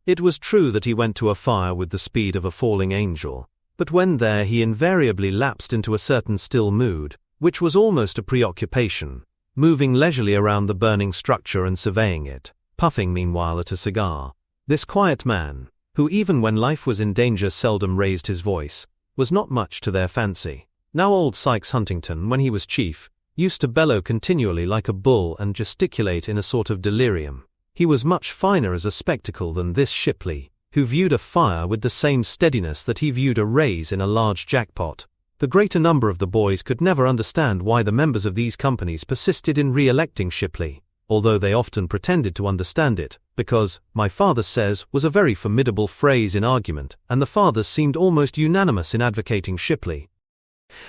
It was true that he went to a fire with the speed of a falling angel, but when there he invariably lapsed into a certain still mood, which was almost a preoccupation, moving leisurely around the burning structure and surveying it, puffing meanwhile at a cigar. This quiet man, who even when life was in danger seldom raised his voice, was not much to their fancy. Now old Sykes Huntington, when he was chief, used to bellow continually like a bull and gesticulate in a sort of delirium. He was much finer as a spectacle than this Shipley, who viewed a fire with the same steadiness that he viewed a raise in a large jackpot. The greater number of the boys could never understand why the members of these companies persisted in re-electing Shipley, although they often pretended to understand it, because, "my father says," was a very formidable phrase in argument, and the fathers seemed almost unanimous in advocating Shipley.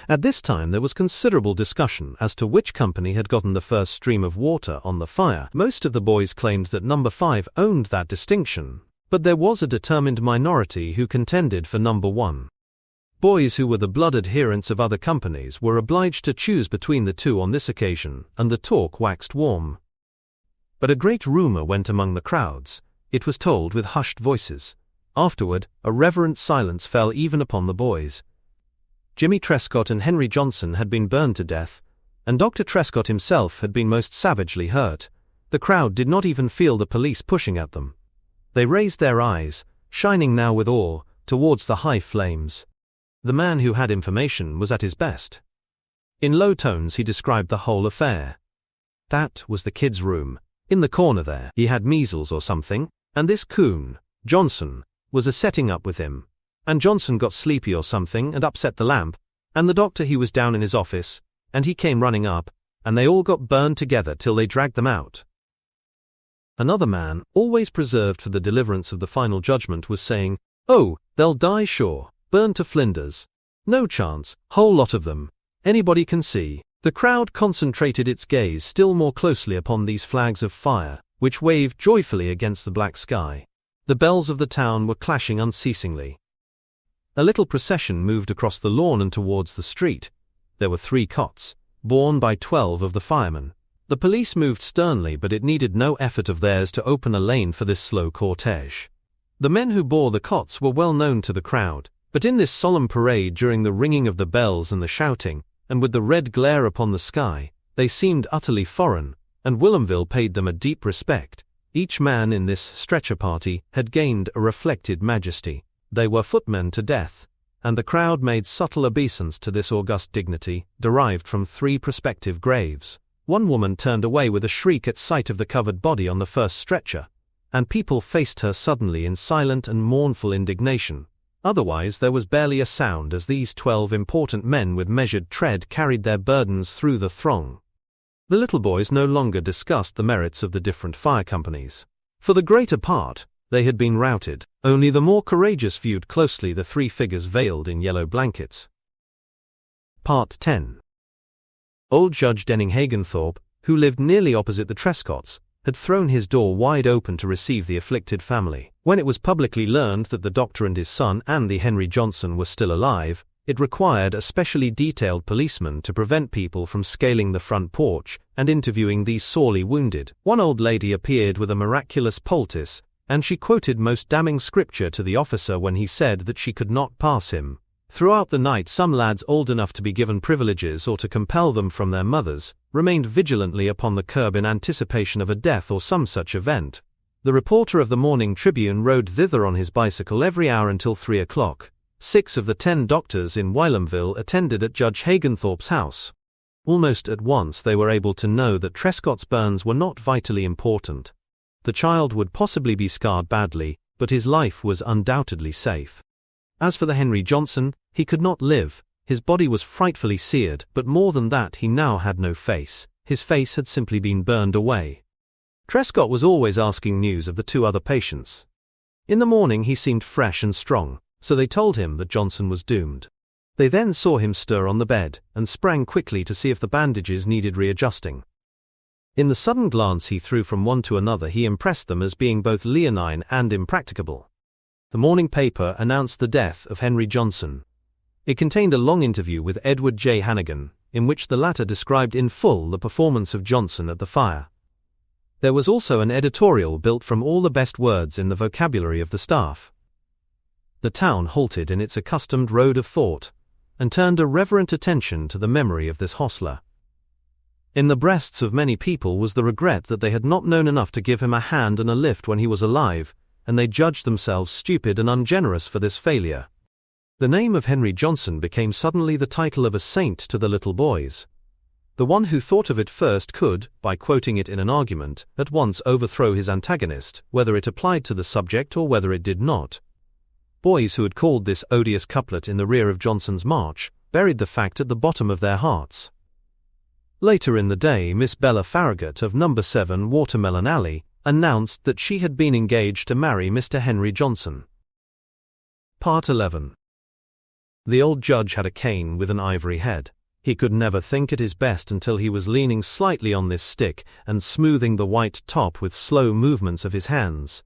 At this time there was considerable discussion as to which company had gotten the first stream of water on the fire. Most of the boys claimed that number 5 owned that distinction, but there was a determined minority who contended for number 1. Boys who were the blood adherents of other companies were obliged to choose between the two on this occasion, and the talk waxed warm. But a great rumor went among the crowds. It was told with hushed voices. Afterward, a reverent silence fell even upon the boys. Jimmy Trescott and Henry Johnson had been burned to death, and Dr. Trescott himself had been most savagely hurt. The crowd did not even feel the police pushing at them. They raised their eyes, shining now with awe, towards the high flames. The man who had information was at his best. In low tones he described the whole affair. That was the kid's room. In the corner there, he had measles or something, and this coon, Johnson, was setting up with him. And Johnson got sleepy or something and upset the lamp, and the doctor he was down in his office, and he came running up, and they all got burned together till they dragged them out. Another man, always preserved for the deliverance of the final judgment, was saying, "Oh, they'll die sure, burned to flinders. No chance, whole lot of them. Anybody can see." The crowd concentrated its gaze still more closely upon these flags of fire, which waved joyfully against the black sky. The bells of the town were clashing unceasingly. A little procession moved across the lawn and towards the street. There were 3 cots, borne by 12 of the firemen. The police moved sternly, but it needed no effort of theirs to open a lane for this slow cortege. The men who bore the cots were well known to the crowd, but in this solemn parade, during the ringing of the bells and the shouting, and with the red glare upon the sky, they seemed utterly foreign, and Whilomville paid them a deep respect. Each man in this stretcher party had gained a reflected majesty. They were footmen to death, and the crowd made subtle obeisance to this august dignity, derived from 3 prospective graves. One woman turned away with a shriek at sight of the covered body on the first stretcher, and people faced her suddenly in silent and mournful indignation. Otherwise there was barely a sound as these 12 important men with measured tread carried their burdens through the throng. The little boys no longer discussed the merits of the different fire companies. For the greater part, they had been routed. Only the more courageous viewed closely the 3 figures veiled in yellow blankets. Part 10. Old Judge Denning Hagenthorpe, who lived nearly opposite the Trescotts, had thrown his door wide open to receive the afflicted family. When it was publicly learned that the doctor and his son and the Henry Johnson were still alive, it required a specially detailed policeman to prevent people from scaling the front porch and interviewing these sorely wounded. One old lady appeared with a miraculous poultice, and she quoted most damning scripture to the officer when he said that she could not pass him. Throughout the night some lads old enough to be given privileges or to compel them from their mothers remained vigilantly upon the curb in anticipation of a death or some such event. The reporter of the Morning Tribune rode thither on his bicycle every hour until 3 o'clock. 6 of the 10 doctors in Whilomville attended at Judge Hagenthorpe's house. Almost at once they were able to know that Trescott's burns were not vitally important. The child would possibly be scarred badly, but his life was undoubtedly safe. As for the Henry Johnson, he could not live. His body was frightfully seared, but more than that, he now had no face. His face had simply been burned away. Trescott was always asking news of the 2 other patients. In the morning he seemed fresh and strong, so they told him that Johnson was doomed. They then saw him stir on the bed, and sprang quickly to see if the bandages needed readjusting. In the sudden glance he threw from one to another he impressed them as being both leonine and impracticable. The morning paper announced the death of Henry Johnson. It contained a long interview with Edward J. Hannigan, in which the latter described in full the performance of Johnson at the fire. There was also an editorial built from all the best words in the vocabulary of the staff. The town halted in its accustomed road of thought, and turned a reverent attention to the memory of this hostler. In the breasts of many people was the regret that they had not known enough to give him a hand and a lift when he was alive, and they judged themselves stupid and ungenerous for this failure. The name of Henry Johnson became suddenly the title of a saint to the little boys. The one who thought of it first could, by quoting it in an argument, at once overthrow his antagonist, whether it applied to the subject or whether it did not. Boys who had called this odious couplet in the rear of Johnson's march buried the fact at the bottom of their hearts. Later in the day, Miss Bella Farragut of No. 7 Watermelon Alley announced that she had been engaged to marry Mr. Henry Johnson. Part 11. The old judge had a cane with an ivory head. He could never think at his best until he was leaning slightly on this stick and smoothing the white top with slow movements of his hands.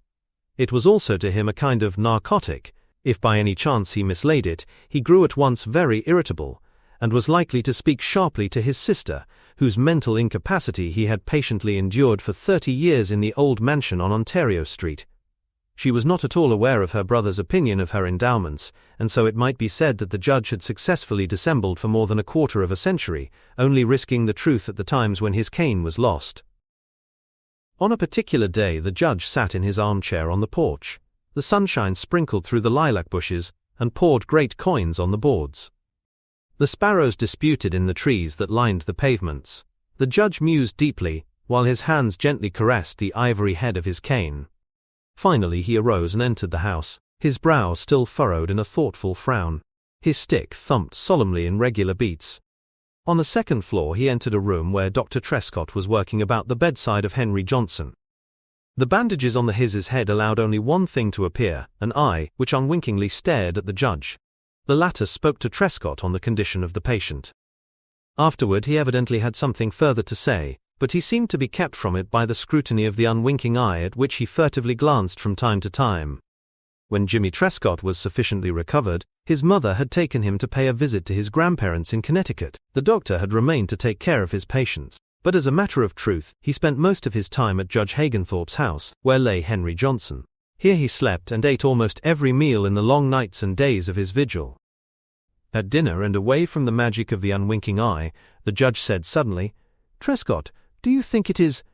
It was also to him a kind of narcotic. If by any chance he mislaid it, he grew at once very irritable, and was likely to speak sharply to his sister, whose mental incapacity he had patiently endured for 30 years in the old mansion on Ontario Street. She was not at all aware of her brother's opinion of her endowments, and so it might be said that the judge had successfully dissembled for more than a quarter of a century, only risking the truth at the times when his cane was lost. On a particular day, the judge sat in his armchair on the porch. The sunshine sprinkled through the lilac bushes and poured great coins on the boards. The sparrows disputed in the trees that lined the pavements. The judge mused deeply, while his hands gently caressed the ivory head of his cane. Finally he arose and entered the house, his brow still furrowed in a thoughtful frown. His stick thumped solemnly in regular beats. On the second floor he entered a room where Dr. Trescott was working about the bedside of Henry Johnson. The bandages on his head allowed only one thing to appear, an eye, which unwinkingly stared at the judge. The latter spoke to Trescott on the condition of the patient. Afterward he evidently had something further to say, but he seemed to be kept from it by the scrutiny of the unwinking eye at which he furtively glanced from time to time. When Jimmy Trescott was sufficiently recovered, his mother had taken him to pay a visit to his grandparents in Connecticut. The doctor had remained to take care of his patients, but as a matter of truth, he spent most of his time at Judge Hagenthorpe's house, where lay Henry Johnson. Here he slept and ate almost every meal in the long nights and days of his vigil. At dinner, and away from the magic of the unwinking eye, the judge said suddenly, "Trescott, do you think it is—"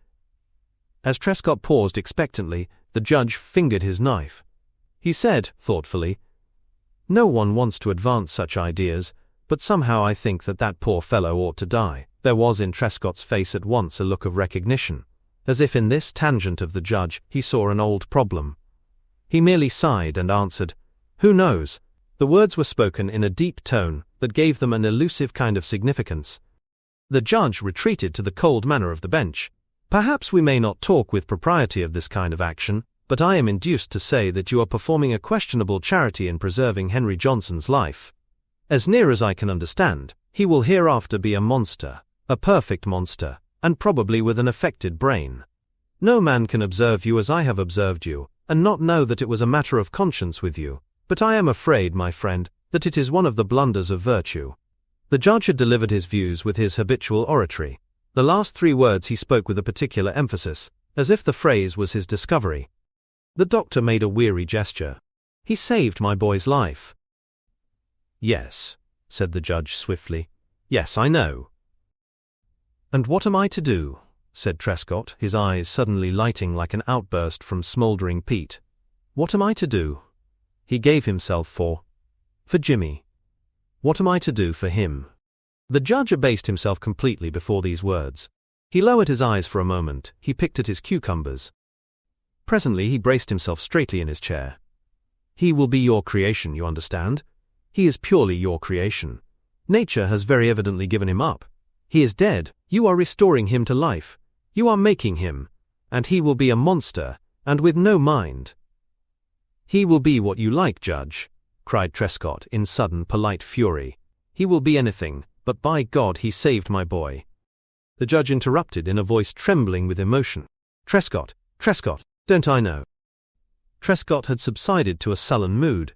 As Trescott paused expectantly, the judge fingered his knife. He said, thoughtfully, "No one wants to advance such ideas, but somehow I think that poor fellow ought to die." There was in Trescott's face at once a look of recognition. As if in this tangent of the judge he saw an old problem. He merely sighed and answered, "Who knows?" The words were spoken in a deep tone that gave them an elusive kind of significance. The judge retreated to the cold manner of the bench. "Perhaps we may not talk with propriety of this kind of action, but I am induced to say that you are performing a questionable charity in preserving Henry Johnson's life. As near as I can understand, he will hereafter be a monster, a perfect monster, and probably with an affected brain. No man can observe you as I have observed you, and not know that it was a matter of conscience with you, but I am afraid, my friend, that it is one of the blunders of virtue." The judge had delivered his views with his habitual oratory. The last 3 words he spoke with a particular emphasis, as if the phrase was his discovery. The doctor made a weary gesture. "He saved my boy's life." "Yes," said the judge swiftly. "Yes, I know." "And what am I to do?" said Trescott, his eyes suddenly lighting like an outburst from smoldering peat. "What am I to do? He gave himself for Jimmy. What am I to do for him?" The judge abased himself completely before these words. He lowered his eyes for a moment, he picked at his cucumbers. Presently he braced himself straightly in his chair. "He will be your creation, you understand? He is purely your creation. Nature has very evidently given him up. He is dead, you are restoring him to life. You are making him, and he will be a monster, and with no mind." "He will be what you like, Judge," cried Trescott in sudden polite fury. "He will be anything, but by God he saved my boy." The judge interrupted in a voice trembling with emotion. Trescott, don't I know?" Trescott had subsided to a sullen mood.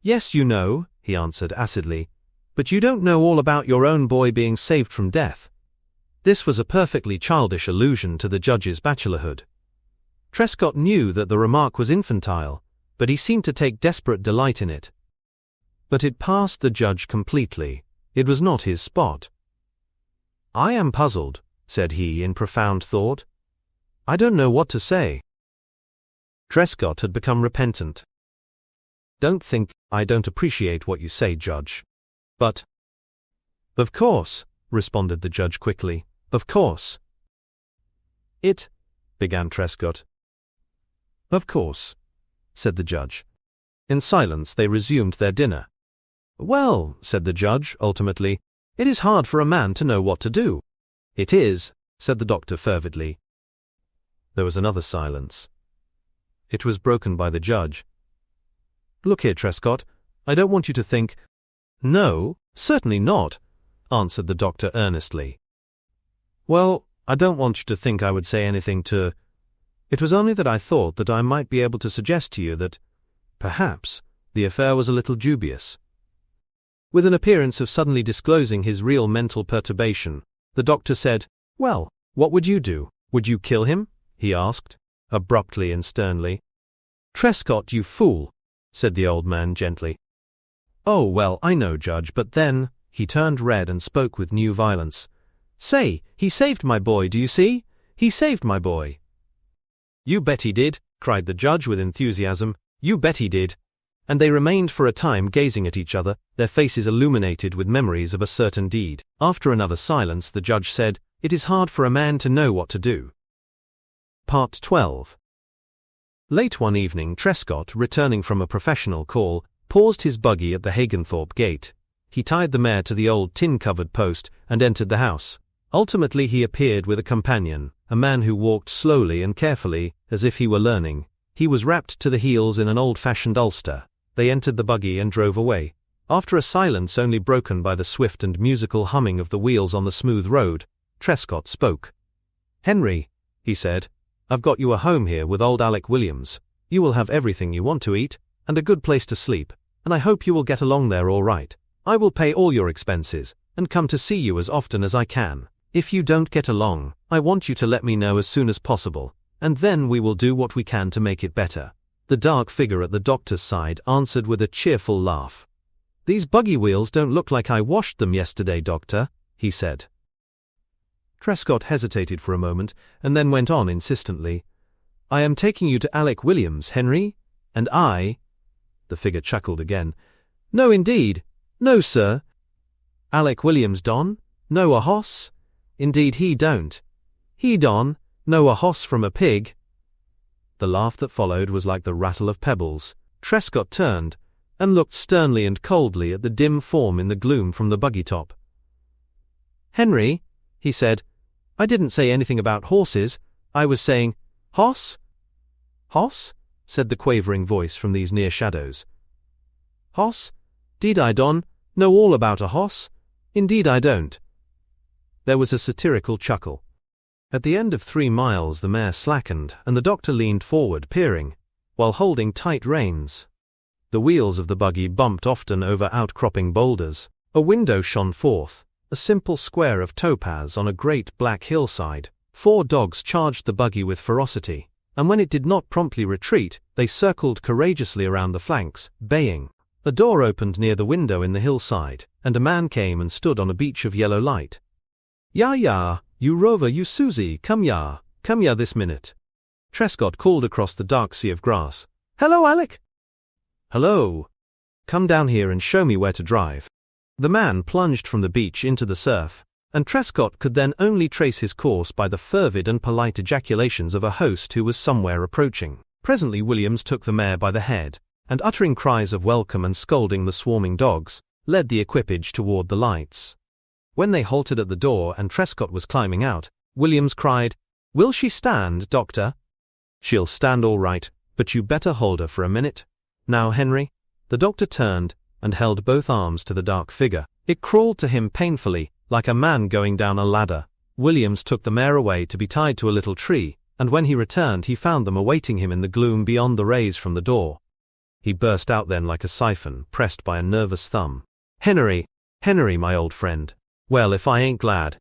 "Yes, you know," he answered acidly, "but you don't know all about your own boy being saved from death." This was a perfectly childish allusion to the judge's bachelorhood. Trescott knew that the remark was infantile, but he seemed to take desperate delight in it. But it passed the judge completely. It was not his spot. "I am puzzled," said he in profound thought. "I don't know what to say." Trescott had become repentant. "Don't think I don't appreciate what you say, Judge. But—" "Of course," responded the judge quickly. "Of course." "It—" began Trescott. "Of course," said the judge. In silence they resumed their dinner. "Well," said the judge, ultimately, "it is hard for a man to know what to do." "It is," said the doctor fervidly. There was another silence. It was broken by the judge. "Look here, Trescott, I don't want you to think—" "No, certainly not," answered the doctor earnestly. "Well, I don't want you to think I would say anything to— It was only that I thought that I might be able to suggest to you that, perhaps, the affair was a little dubious." With an appearance of suddenly disclosing his real mental perturbation, the doctor said, "Well, what would you do? Would you kill him?" he asked, abruptly and sternly. "Trescott, you fool," said the old man gently. "Oh, well, I know, Judge, but then—" He turned red and spoke with new violence. "Say, he saved my boy, do you see? He saved my boy." "You bet he did," cried the judge with enthusiasm. "You bet he did." And they remained for a time gazing at each other, their faces illuminated with memories of a certain deed. After another silence, the judge said, "It is hard for a man to know what to do." Part 12. Late one evening, Trescott, returning from a professional call, paused his buggy at the Hagenthorpe gate. He tied the mare to the old tin-covered post and entered the house. Ultimately he appeared with a companion, a man who walked slowly and carefully, as if he were learning. He was wrapped to the heels in an old-fashioned ulster. They entered the buggy and drove away. After a silence only broken by the swift and musical humming of the wheels on the smooth road, Trescott spoke. "Henry," he said, "I've got you a home here with old Alec Williams. You will have everything you want to eat, and a good place to sleep, and I hope you will get along there all right. I will pay all your expenses, and come to see you as often as I can. If you don't get along, I want you to let me know as soon as possible, and then we will do what we can to make it better." The dark figure at the doctor's side answered with a cheerful laugh. "These buggy wheels don't look like I washed them yesterday, doctor," he said. Trescott hesitated for a moment, and then went on insistently. "I am taking you to Alec Williams, Henry, and I—" The figure chuckled again. "No, indeed. No, sir. Alec Williams don know a hoss? Indeed he don't. He don know a hoss from a pig." The laugh that followed was like the rattle of pebbles. Trescott turned and looked sternly and coldly at the dim form in the gloom from the buggy top. "Henry," he said, "I didn't say anything about horses. I was saying, hoss?" "Hoss?" said the quavering voice from these near shadows. "Hoss? 'Deed I don know all about a hoss. Indeed I don't." There was a satirical chuckle. At the end of 3 miles the mare slackened, and the doctor leaned forward, peering, while holding tight reins. The wheels of the buggy bumped often over outcropping boulders. A window shone forth, a simple square of topaz on a great black hillside. 4 dogs charged the buggy with ferocity, and when it did not promptly retreat, they circled courageously around the flanks, baying. A door opened near the window in the hillside, and a man came and stood on a beach of yellow light. "Ya, you Rover, you Susie, come ya this minute." Trescott called across the dark sea of grass. "Hello, Alec." "Hello. Come down here and show me where to drive." The man plunged from the beach into the surf, and Trescott could then only trace his course by the fervid and polite ejaculations of a host who was somewhere approaching. Presently Williams took the mare by the head, and uttering cries of welcome and scolding the swarming dogs, led the equipage toward the lights. When they halted at the door and Trescott was climbing out, Williams cried, "Will she stand, doctor?" "She'll stand all right, but you better hold her for a minute. Now, Henry." The doctor turned and held both arms to the dark figure. It crawled to him painfully, like a man going down a ladder. Williams took the mare away to be tied to a little tree, and when he returned he found them awaiting him in the gloom beyond the rays from the door. He burst out then like a siphon pressed by a nervous thumb. Henry, my old friend. Well, if I ain't glad.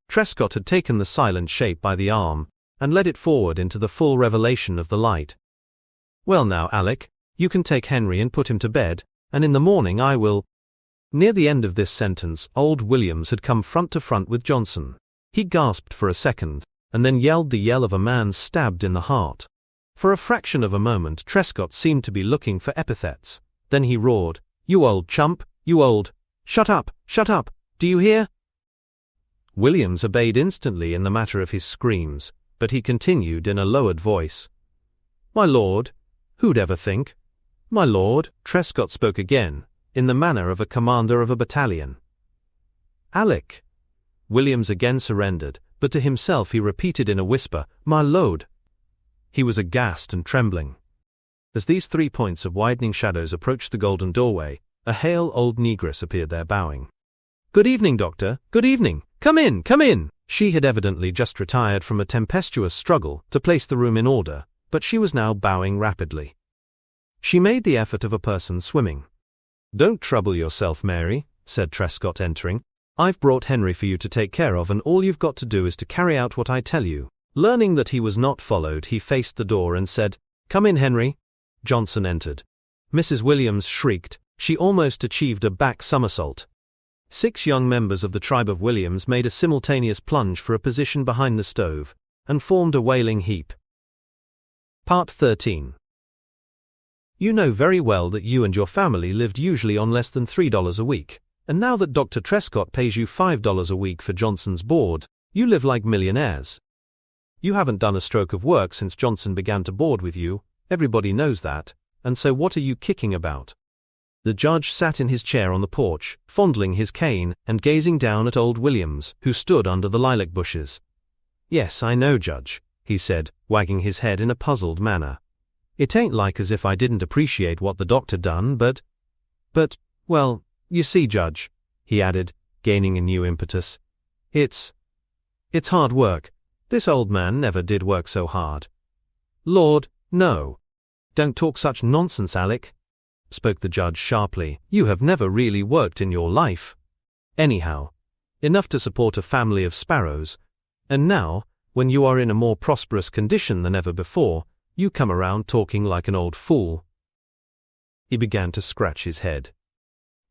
Trescott had taken the silent shape by the arm, and led it forward into the full revelation of the light. "Well now, Alec, you can take Henry and put him to bed, and in the morning I will—" Near the end of this sentence, old Williams had come front to front with Johnson. He gasped for a second, and then yelled the yell of a man stabbed in the heart. For a fraction of a moment Trescott seemed to be looking for epithets. Then he roared, "You old chump, you old— Shut up, do you hear?" Williams obeyed instantly in the matter of his screams, but he continued in a lowered voice. "My lord, who'd ever think? My lord," Trescott spoke again, in the manner of a commander of a battalion. "Alec." Williams again surrendered, but to himself he repeated in a whisper, "My lord." He was aghast and trembling. As these 3 points of widening shadows approached the golden doorway, a hale old negress appeared there bowing. "Good evening, doctor, good evening. Come in. She had evidently just retired from a tempestuous struggle to place the room in order, but she was now bowing rapidly. She made the effort of a person swimming. "Don't trouble yourself, Mary," said Trescott entering. "I've brought Henry for you to take care of, and all you've got to do is to carry out what I tell you." Learning that he was not followed, he faced the door and said, "Come in, Henry." Johnson entered. Mrs. Williams shrieked. She almost achieved a back somersault. 6 young members of the tribe of Williams made a simultaneous plunge for a position behind the stove, and formed a wailing heap. Part 13. You know very well that you and your family lived usually on less than $3 a week, and now that Dr. Trescott pays you $5 a week for Johnson's board, you live like millionaires. You haven't done a stroke of work since Johnson began to board with you, everybody knows that, and so what are you kicking about? The judge sat in his chair on the porch, fondling his cane and gazing down at old Williams, who stood under the lilac bushes. Yes, I know, Judge, he said, wagging his head in a puzzled manner. It ain't like as if I didn't appreciate what the doctor done, but, well, you see, Judge, he added, gaining a new impetus. It's hard work. This old man never did work so hard. Lord, no. Don't talk such nonsense, Alec, spoke the judge sharply. You have never really worked in your life. Anyhow, enough to support a family of sparrows. And now, when you are in a more prosperous condition than ever before, you come around talking like an old fool. He began to scratch his head.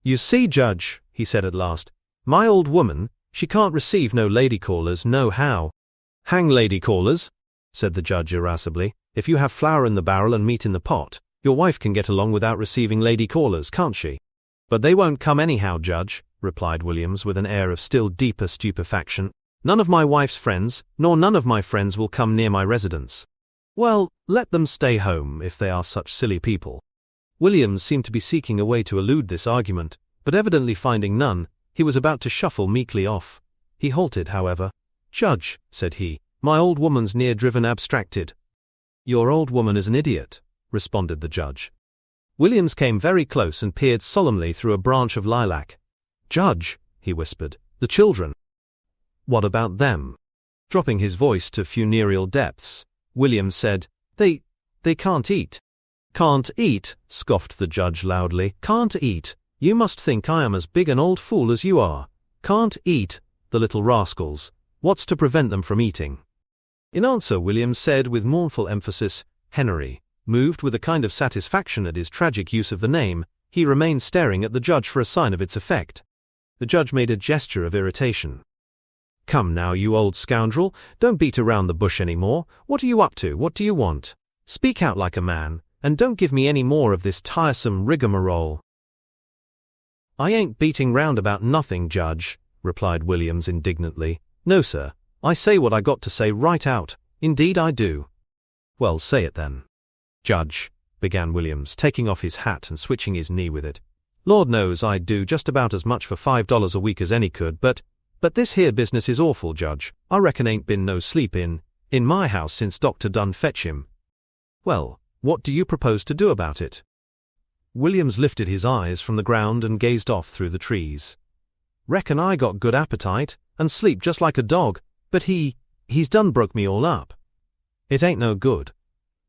You see, Judge, he said at last, my old woman, she can't receive no lady callers, no how. Hang lady callers, said the judge irascibly. If you have flour in the barrel and meat in the pot, your wife can get along without receiving lady callers, can't she? But they won't come anyhow, Judge, replied Williams with an air of still deeper stupefaction. None of my wife's friends, nor none of my friends will come near my residence. Well, let them stay home if they are such silly people. Williams seemed to be seeking a way to elude this argument, but evidently finding none, he was about to shuffle meekly off. He halted, however. Judge, said he, my old woman's near driven abstracted. Your old woman is an idiot, responded the judge. Williams came very close and peered solemnly through a branch of lilac. Judge, he whispered, the children. What about them? Dropping his voice to funereal depths, Williams said, They can't eat. Can't eat, scoffed the judge loudly. Can't eat. You must think I am as big an old fool as you are. Can't eat, the little rascals. What's to prevent them from eating? In answer, Williams said with mournful emphasis, Henry. Moved with a kind of satisfaction at his tragic use of the name, he remained staring at the judge for a sign of its effect. The judge made a gesture of irritation. Come now, you old scoundrel, don't beat around the bush any more. What are you up to? What do you want? Speak out like a man, and don't give me any more of this tiresome rigmarole. I ain't beating round about nothing, Judge, replied Williams indignantly. No, sir, I say what I got to say right out. Indeed I do. Well, say it then. Judge, began Williams, taking off his hat and switching his knee with it. Lord knows I'd do just about as much for $5 a week as any could, but this here business is awful, Judge. I reckon ain't been no sleep in my house since Dr. done fetch him. Well, what do you propose to do about it? Williams lifted his eyes from the ground and gazed off through the trees. Reckon I got good appetite, and sleep just like a dog, but he's done broke me all up. It ain't no good.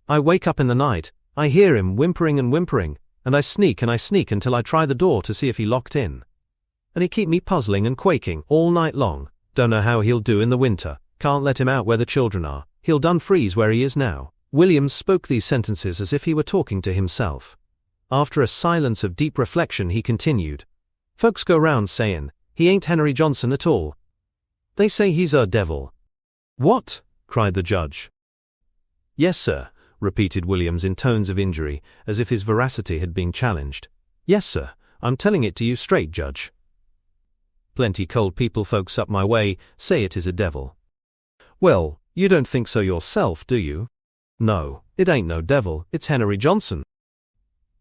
I wake up in the night, I hear him whimpering and whimpering, and I sneak until I try the door to see if he locked in. And he keep me puzzling and quaking all night long. Don't know how he'll do in the winter. Can't let him out where the children are. He'll done freeze where he is now. Williams spoke these sentences as if he were talking to himself. After a silence of deep reflection, he continued. Folks go round sayin', he ain't Henry Johnson at all. They say he's a devil. What? Cried the judge. Yes, sir, repeated Williams in tones of injury, as if his veracity had been challenged. Yes, sir, I'm telling it to you straight, Judge. Plenty cold people folks up my way say it is a devil. Well, you don't think so yourself, do you? No, it ain't no devil, it's Henry Johnson.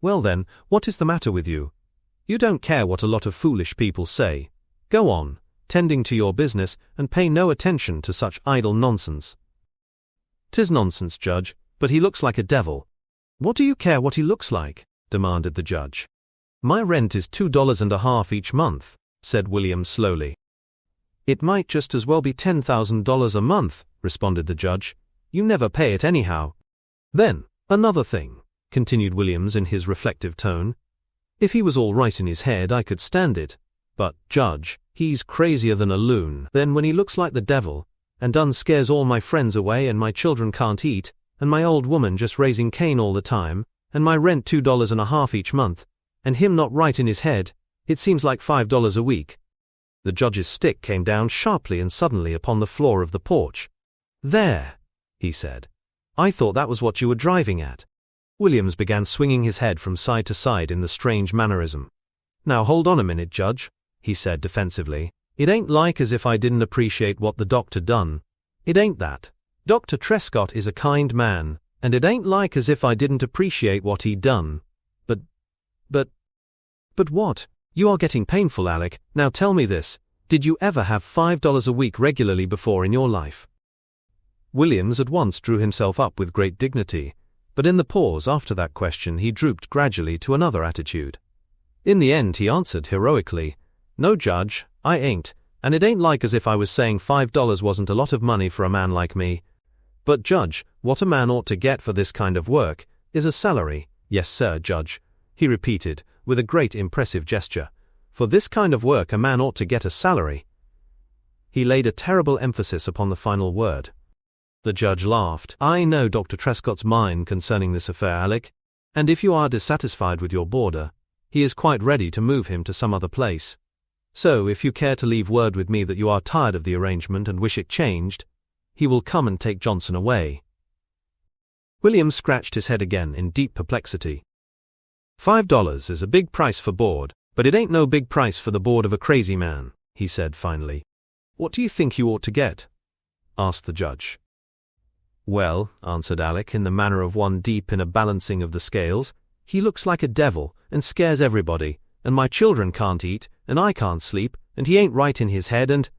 Well then, what is the matter with you? You don't care what a lot of foolish people say. Go on, tending to your business, and pay no attention to such idle nonsense. 'Tis nonsense, Judge, but he looks like a devil. What do you care what he looks like? Demanded the judge. My rent is $2.50 each month, said Williams slowly. It might just as well be $10,000 a month, responded the judge. You never pay it anyhow. Then, another thing, continued Williams in his reflective tone. If he was all right in his head, I could stand it. But, Judge, he's crazier than a loon. Then when he looks like the devil, and done scares all my friends away, and my children can't eat, and my old woman just raising Cain all the time, and my rent $2.50 each month, and him not right in his head, it seems like $5 a week. The judge's stick came down sharply and suddenly upon the floor of the porch. There, he said. I thought that was what you were driving at." Williams began swinging his head from side to side in the strange mannerism. "Now hold on a minute, Judge," he said defensively. "It ain't like as if I didn't appreciate what the doctor done. It ain't that. Dr. Trescott is a kind man, and it ain't like as if I didn't appreciate what he done. But what? You are getting painful, Alec. Now tell me this. Did you ever have $5 a week regularly before in your life?" Williams at once drew himself up with great dignity, but in the pause after that question he drooped gradually to another attitude. In the end he answered heroically, "No, Judge, I ain't, and it ain't like as if I was saying $5 wasn't a lot of money for a man like me. But Judge, what a man ought to get for this kind of work is a salary." "Yes, sir, Judge," he repeated, with a great impressive gesture. "For this kind of work a man ought to get a salary." He laid a terrible emphasis upon the final word. The judge laughed. "I know Dr. Trescott's mind concerning this affair, Alec, and if you are dissatisfied with your boarder, he is quite ready to move him to some other place. So if you care to leave word with me that you are tired of the arrangement and wish it changed, he will come and take Johnson away." Williams scratched his head again in deep perplexity. $5 is a big price for board, but it ain't no big price for the board of a crazy man," he said finally. "What do you think you ought to get?" asked the judge. "Well," answered Alec in the manner of one deep in a balancing of the scales, "he looks like a devil and scares everybody, and my children can't eat, and I can't sleep, and he ain't right in his head, and—"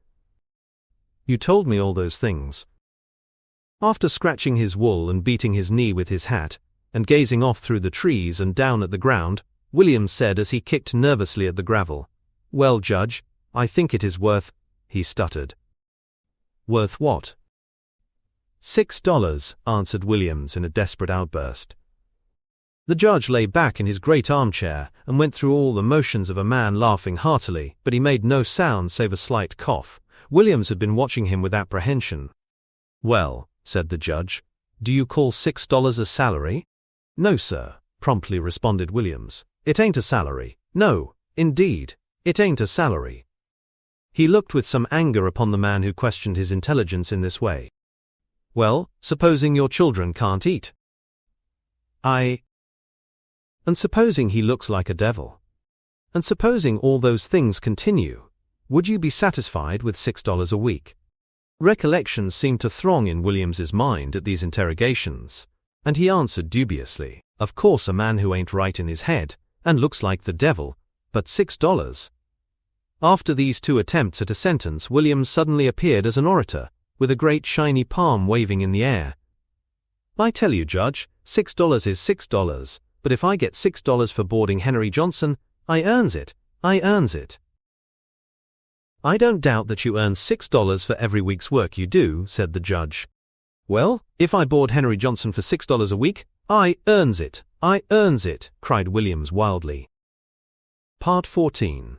"You told me all those things." After scratching his wool and beating his knee with his hat, and gazing off through the trees and down at the ground, Williams said as he kicked nervously at the gravel, "Well, Judge, I think it is worth—" he stuttered. "Worth what?" $6, answered Williams in a desperate outburst. The judge lay back in his great armchair and went through all the motions of a man laughing heartily, but he made no sound save a slight cough. Williams had been watching him with apprehension. "Well," said the judge, "do you call $6 a salary?" "No, sir," promptly responded Williams. "It ain't a salary. No, indeed, it ain't a salary." He looked with some anger upon the man who questioned his intelligence in this way. "Well, supposing your children can't eat?" And supposing he looks like a devil? And supposing all those things continue, would you be satisfied with $6 a week?" Recollections seemed to throng in Williams's mind at these interrogations, and he answered dubiously, "Of course a man who ain't right in his head, and looks like the devil, but $6. After these two attempts at a sentence, Williams suddenly appeared as an orator, with a great shiny palm waving in the air. "I tell you, Judge, $6 is $6, but if I get $6 for boarding Henry Johnson, I earns it. I earns it." "I don't doubt that you earn $6 for every week's work you do," said the judge. "Well, if I board Henry Johnson for $6 a week, I earns it. I earns it," cried Williams wildly. Part 14.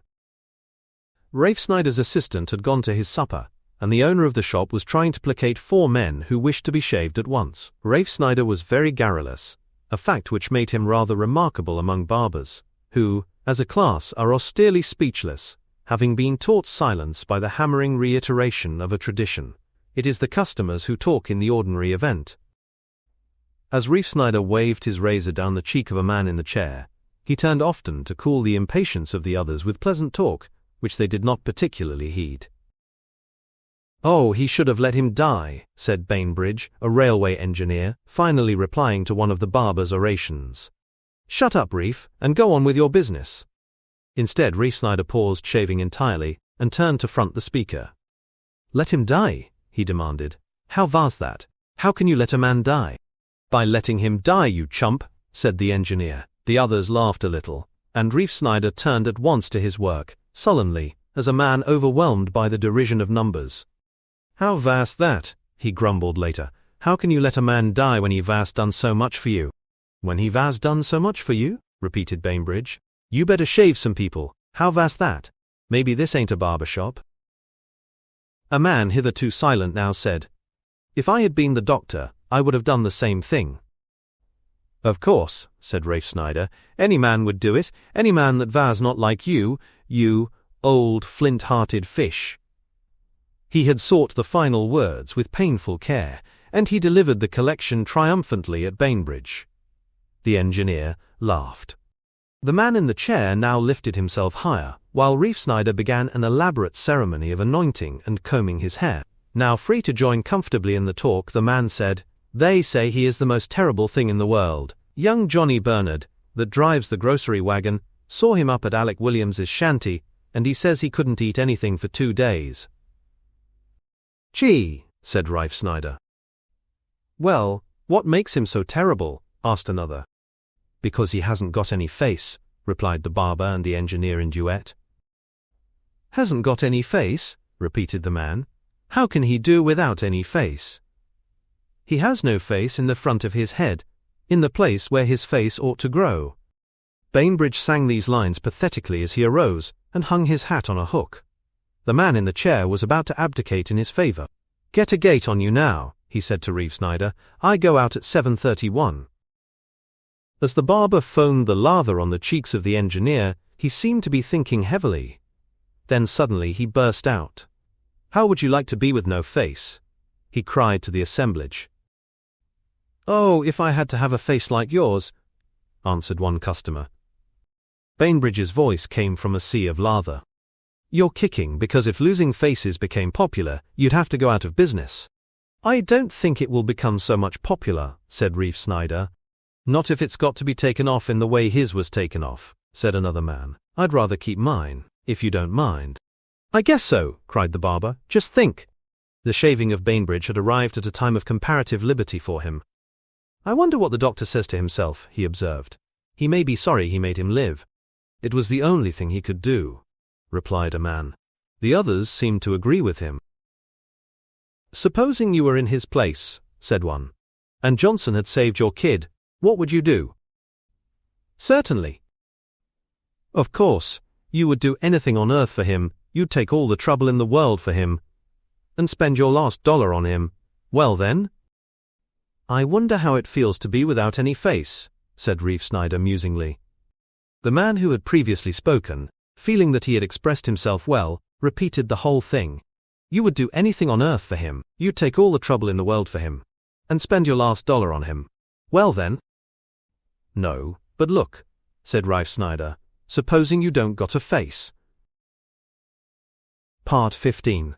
Rafe Snyder's assistant had gone to his supper, and the owner of the shop was trying to placate four men who wished to be shaved at once. Rafe Snyder was very garrulous, a fact which made him rather remarkable among barbers, who, as a class, are austerely speechless, having been taught silence by the hammering reiteration of a tradition. It is the customers who talk in the ordinary event. As Rafe Snyder waved his razor down the cheek of a man in the chair, he turned often to cool the impatience of the others with pleasant talk, which they did not particularly heed. "Oh, he should have let him die," said Bainbridge, a railway engineer, finally replying to one of the barber's orations. "Shut up, Reef, and go on with your business." Instead, Rafe Snyder paused shaving entirely and turned to front the speaker. "Let him die?" he demanded. "How was that? How can you let a man die?" "By letting him die, you chump," said the engineer. The others laughed a little, and Rafe Snyder turned at once to his work, sullenly, as a man overwhelmed by the derision of numbers. "How vast that?" he grumbled later. "How can you let a man die when he vas done so much for you?" "When he vas done so much for you?" repeated Bainbridge. "You better shave some people. How vas that? Maybe this ain't a barber shop." A man hitherto silent now said, "If I had been the doctor, I would have done the same thing." "Of course," said Rafe Snyder, "any man would do it, any man that vas not like you, you old flint-hearted fish." He had sought the final words with painful care, and he delivered the collection triumphantly at Bainbridge. The engineer laughed. The man in the chair now lifted himself higher, while Reefsnyder began an elaborate ceremony of anointing and combing his hair. Now free to join comfortably in the talk, the man said, "They say he is the most terrible thing in the world. Young Johnny Bernard, that drives the grocery wagon, saw him up at Alec Williams's shanty, and he says he couldn't eat anything for 2 days. "Gee," said Reifsnyder. "Well, what makes him so terrible?" asked another. "Because he hasn't got any face," replied the barber and the engineer in duet. "Hasn't got any face?" repeated the man. "How can he do without any face?" "He has no face in the front of his head, in the place where his face ought to grow." Bainbridge sang these lines pathetically as he arose and hung his hat on a hook. The man in the chair was about to abdicate in his favor. "Get a gate on you now," he said to Reefsnyder. "I go out at 7:31. As the barber foamed the lather on the cheeks of the engineer, he seemed to be thinking heavily. Then suddenly he burst out. "How would you like to be with no face?" he cried to the assemblage. "Oh, if I had to have a face like yours," answered one customer. Bainbridge's voice came from a sea of lather. "You're kicking because if losing faces became popular, you'd have to go out of business." "I don't think it will become so much popular," said Reefsnyder. "Not if it's got to be taken off in the way his was taken off," said another man. "I'd rather keep mine, if you don't mind." "I guess so," cried the barber. "Just think." The shaving of Bainbridge had arrived at a time of comparative liberty for him. "I wonder what the doctor says to himself," he observed. "He may be sorry he made him live." "It was the only thing he could do," replied a man. The others seemed to agree with him. "Supposing you were in his place," said one, "and Johnson had saved your kid, what would you do?" "Certainly." "Of course, you would do anything on earth for him, you'd take all the trouble in the world for him, and spend your last dollar on him. Well then?" "I wonder how it feels to be without any face," said Reefsnyder musingly. The man who had previously spoken, feeling that he had expressed himself well, repeated the whole thing. "You would do anything on earth for him, you'd take all the trouble in the world for him, and spend your last dollar on him. Well then?" "No, but look," said Reifsnyder, "supposing you don't got a face." Part 15.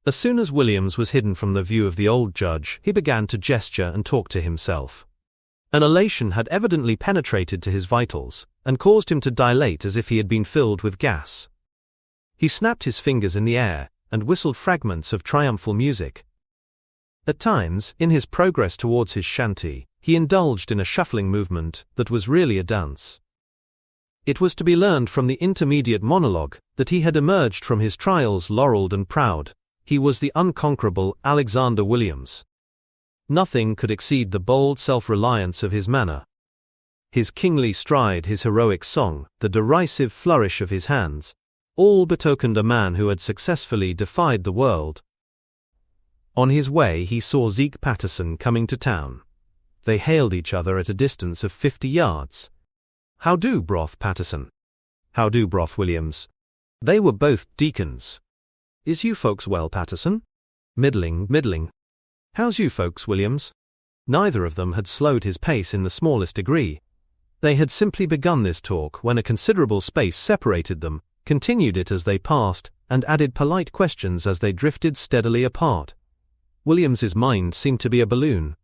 As soon as Williams was hidden from the view of the old judge, he began to gesture and talk to himself. An elation had evidently penetrated to his vitals, and caused him to dilate as if he had been filled with gas. He snapped his fingers in the air, and whistled fragments of triumphal music. At times, in his progress towards his shanty, he indulged in a shuffling movement that was really a dance. It was to be learned from the intermediate monologue that he had emerged from his trials laureled and proud. He was the unconquerable Alexander Williams. Nothing could exceed the bold self-reliance of his manner. His kingly stride, his heroic song, the derisive flourish of his hands, all betokened a man who had successfully defied the world. On his way he saw Zeke Patterson coming to town. They hailed each other at a distance of 50 yards. "How do, Broth Patterson?" "How do, Broth Williams?" They were both deacons. "Is you folks well, Patterson?" "Middling, middling." "How's you folks, Williams?" Neither of them had slowed his pace in the smallest degree. They had simply begun this talk when a considerable space separated them, continued it as they passed, and added polite questions as they drifted steadily apart. Williams's mind seemed to be a balloon.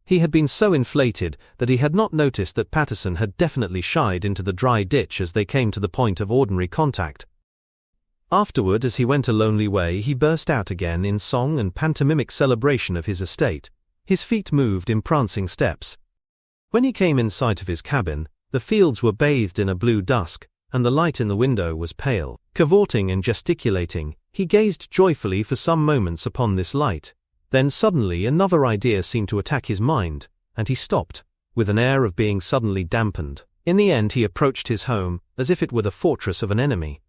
He had been so inflated that he had not noticed that Patterson had definitely shied into the dry ditch as they came to the point of ordinary contact. Afterward, as he went a lonely way, he burst out again in song and pantomimic celebration of his estate. His feet moved in prancing steps. When he came in sight of his cabin, the fields were bathed in a blue dusk, and the light in the window was pale. Cavorting and gesticulating, he gazed joyfully for some moments upon this light. Then suddenly another idea seemed to attack his mind, and he stopped, with an air of being suddenly dampened. In the end he approached his home, as if it were the fortress of an enemy.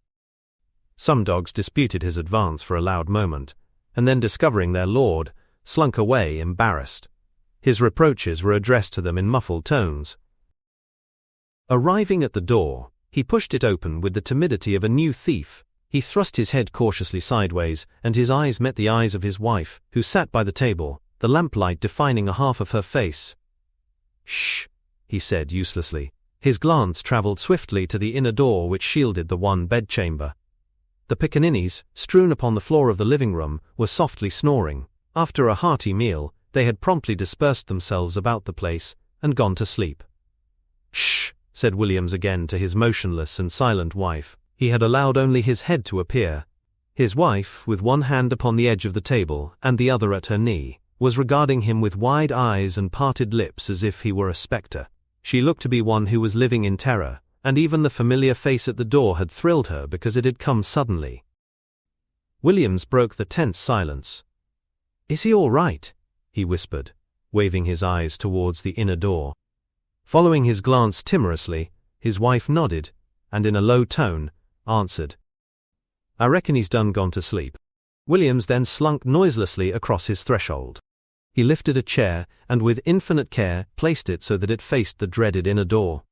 Some dogs disputed his advance for a loud moment, and then discovering their lord, slunk away embarrassed. His reproaches were addressed to them in muffled tones. Arriving at the door, he pushed it open with the timidity of a new thief. He thrust his head cautiously sideways, and his eyes met the eyes of his wife, who sat by the table, the lamplight defining a half of her face. "Shh," he said uselessly. His glance traveled swiftly to the inner door which shielded the one bedchamber. The pickaninnies, strewn upon the floor of the living room, were softly snoring. After a hearty meal, they had promptly dispersed themselves about the place and gone to sleep. "Shh," said Williams again to his motionless and silent wife. He had allowed only his head to appear. His wife, with one hand upon the edge of the table and the other at her knee, was regarding him with wide eyes and parted lips as if he were a spectre. She looked to be one who was living in terror, and even the familiar face at the door had thrilled her because it had come suddenly. Williams broke the tense silence. "Is he all right?" he whispered, waving his eyes towards the inner door. Following his glance timorously, his wife nodded, and in a low tone, answered, "I reckon he's done gone to sleep." Williams then slunk noiselessly across his threshold. He lifted a chair, and with infinite care placed it so that it faced the dreaded inner door.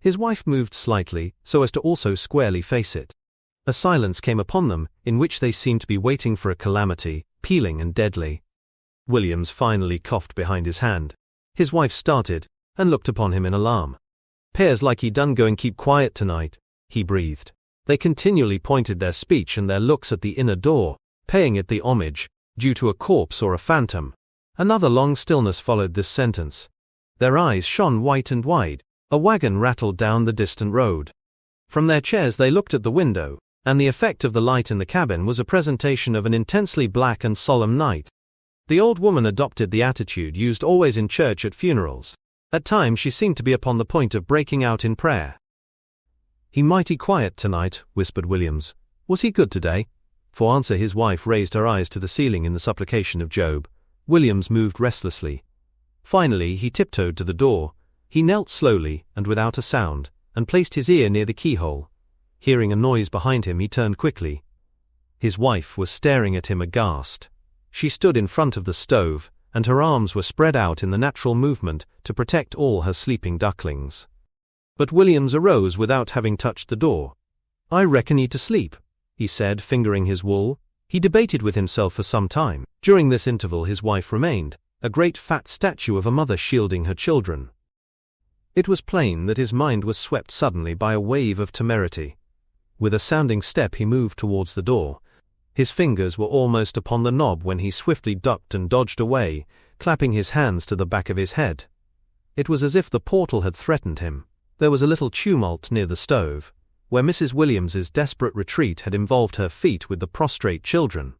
His wife moved slightly, so as to also squarely face it. A silence came upon them, in which they seemed to be waiting for a calamity, pealing and deadly. Williams finally coughed behind his hand. His wife started, and looked upon him in alarm. "'Pears like he done go and keep quiet tonight," he breathed. They continually pointed their speech and their looks at the inner door, paying it the homage, due to a corpse or a phantom. Another long stillness followed this sentence. Their eyes shone white and wide. A wagon rattled down the distant road. From their chairs they looked at the window, and the effect of the light in the cabin was a presentation of an intensely black and solemn night. The old woman adopted the attitude used always in church at funerals. At times she seemed to be upon the point of breaking out in prayer. "He mighty quiet tonight," whispered Williams. "Was he good today?" For answer his wife raised her eyes to the ceiling in the supplication of Job. Williams moved restlessly. Finally he tiptoed to the door. He knelt slowly and without a sound, and placed his ear near the keyhole. Hearing a noise behind him, he turned quickly. His wife was staring at him aghast. She stood in front of the stove, and her arms were spread out in the natural movement to protect all her sleeping ducklings. But Williams arose without having touched the door. "I reckon he to sleep," he said, fingering his wool. He debated with himself for some time. During this interval his wife remained, a great fat statue of a mother shielding her children. It was plain that his mind was swept suddenly by a wave of temerity. With a sounding step he moved towards the door. His fingers were almost upon the knob when he swiftly ducked and dodged away, clapping his hands to the back of his head. It was as if the portal had threatened him. There was a little tumult near the stove, where Mrs. Williams's desperate retreat had involved her feet with the prostrate children.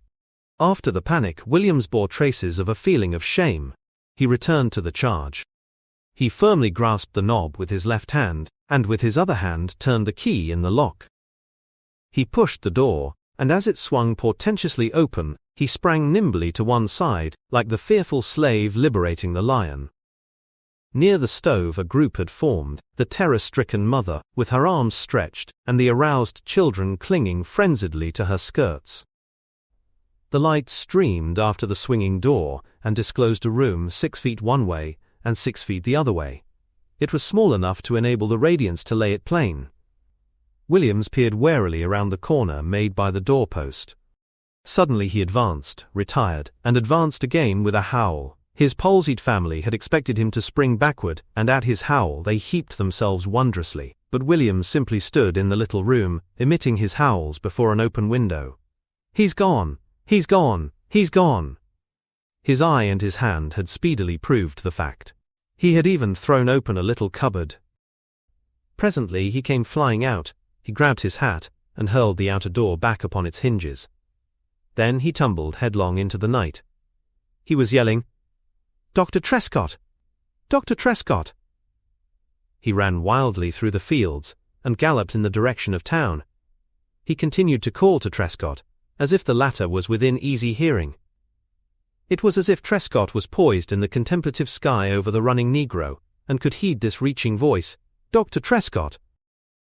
After the panic, Williams bore traces of a feeling of shame. He returned to the charge. He firmly grasped the knob with his left hand, and with his other hand turned the key in the lock. He pushed the door, and as it swung portentously open, he sprang nimbly to one side, like the fearful slave liberating the lion. Near the stove a group had formed, the terror-stricken mother, with her arms stretched, and the aroused children clinging frenziedly to her skirts. The light streamed after the swinging door, and disclosed a room 6 feet one way, and 6 feet the other way. It was small enough to enable the radiance to lay it plain. Williams peered warily around the corner made by the doorpost. Suddenly he advanced, retired, and advanced again with a howl. His palsied family had expected him to spring backward, and at his howl they heaped themselves wondrously, but Williams simply stood in the little room, emitting his howls before an open window. "He's gone! He's gone! He's gone!" His eye and his hand had speedily proved the fact. He had even thrown open a little cupboard. Presently he came flying out. He grabbed his hat, and hurled the outer door back upon its hinges. Then he tumbled headlong into the night. He was yelling, "Dr. Trescott! Dr. Trescott!" He ran wildly through the fields, and galloped in the direction of town. He continued to call to Trescott, as if the latter was within easy hearing. It was as if Trescott was poised in the contemplative sky over the running Negro, and could heed this reaching voice, "Dr. Trescott!"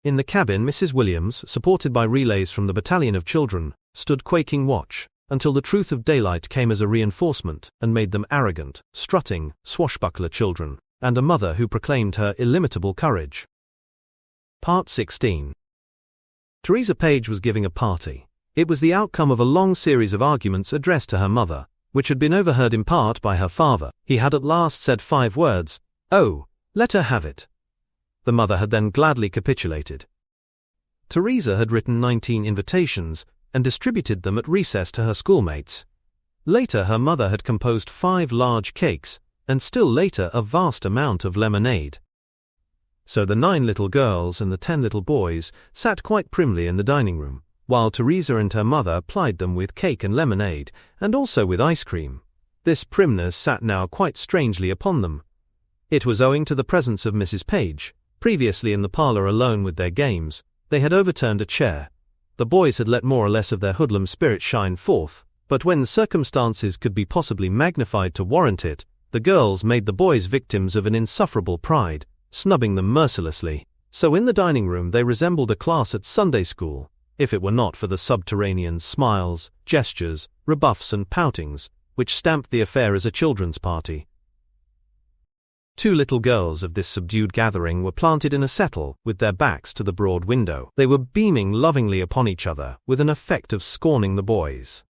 In the cabin Mrs. Williams, supported by relays from the battalion of children, stood quaking watch, until the truth of daylight came as a reinforcement, and made them arrogant, strutting, swashbuckler children, and a mother who proclaimed her illimitable courage. Part 16. Teresa Page was giving a party. It was the outcome of a long series of arguments addressed to her mother, which had been overheard in part by her father. He had at last said 5 words, "Oh, let her have it." The mother had then gladly capitulated. Teresa had written 19 invitations and distributed them at recess to her schoolmates. Later her mother had composed 5 large cakes, and still later a vast amount of lemonade. So the 9 little girls and the 10 little boys sat quite primly in the dining room, while Teresa and her mother plied them with cake and lemonade, and also with ice cream. This primness sat now quite strangely upon them. It was owing to the presence of Mrs. Page. Previously in the parlour alone with their games, they had overturned a chair. The boys had let more or less of their hoodlum spirit shine forth, but when circumstances could be possibly magnified to warrant it, the girls made the boys victims of an insufferable pride, snubbing them mercilessly. So in the dining room they resembled a class at Sunday school, if it were not for the subterranean smiles, gestures, rebuffs and poutings, which stamped the affair as a children's party. 2 little girls of this subdued gathering were planted in a settle with their backs to the broad window. They were beaming lovingly upon each other with an effect of scorning the boys.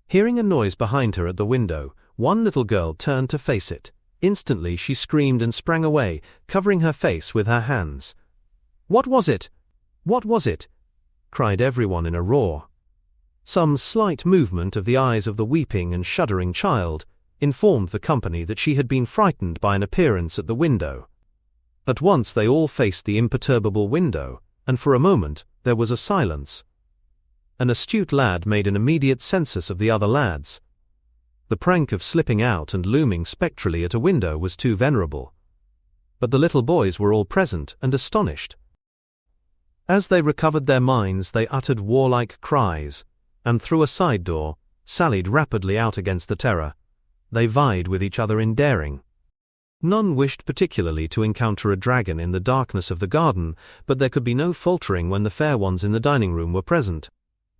Hearing a noise behind her at the window, one little girl turned to face it. Instantly she screamed and sprang away, covering her face with her hands. "What was it? What was it?" cried everyone in a roar. Some slight movement of the eyes of the weeping and shuddering child informed the company that she had been frightened by an appearance at the window. At once they all faced the imperturbable window, and for a moment there was a silence. An astute lad made an immediate census of the other lads. The prank of slipping out and looming spectrally at a window was too venerable. But the little boys were all present and astonished. As they recovered their minds they uttered warlike cries, and through a side door, sallied rapidly out against the terror. They vied with each other in daring. None wished particularly to encounter a dragon in the darkness of the garden, but there could be no faltering when the fair ones in the dining room were present.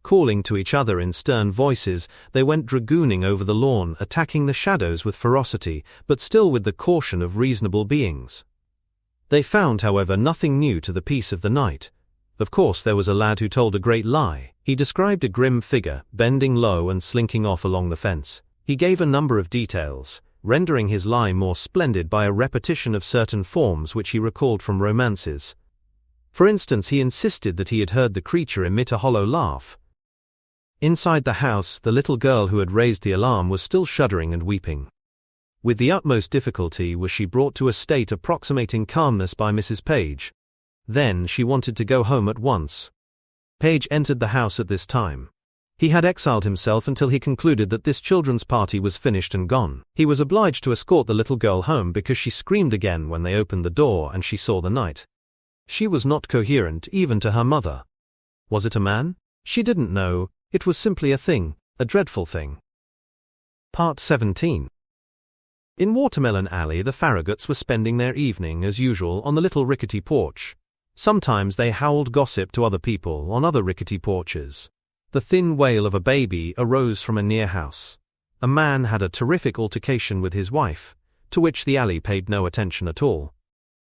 Calling to each other in stern voices, they went dragooning over the lawn, attacking the shadows with ferocity, but still with the caution of reasonable beings. They found, however, nothing new to the peace of the night. Of course there was a lad who told a great lie. He described a grim figure, bending low and slinking off along the fence. He gave a number of details, rendering his lie more splendid by a repetition of certain forms which he recalled from romances. For instance, he insisted that he had heard the creature emit a hollow laugh. Inside the house, the little girl who had raised the alarm was still shuddering and weeping. With the utmost difficulty was she brought to a state approximating calmness by Mrs. Page. Then she wanted to go home at once. Page entered the house at this time. He had exiled himself until he concluded that this children's party was finished and gone. He was obliged to escort the little girl home because she screamed again when they opened the door and she saw the night. She was not coherent even to her mother. Was it a man? She didn't know. It was simply a thing, a dreadful thing. Part 17. In Watermelon Alley the Farraguts were spending their evening as usual on the little rickety porch. Sometimes they howled gossip to other people on other rickety porches. The thin wail of a baby arose from a near house. A man had a terrific altercation with his wife, to which the alley paid no attention at all.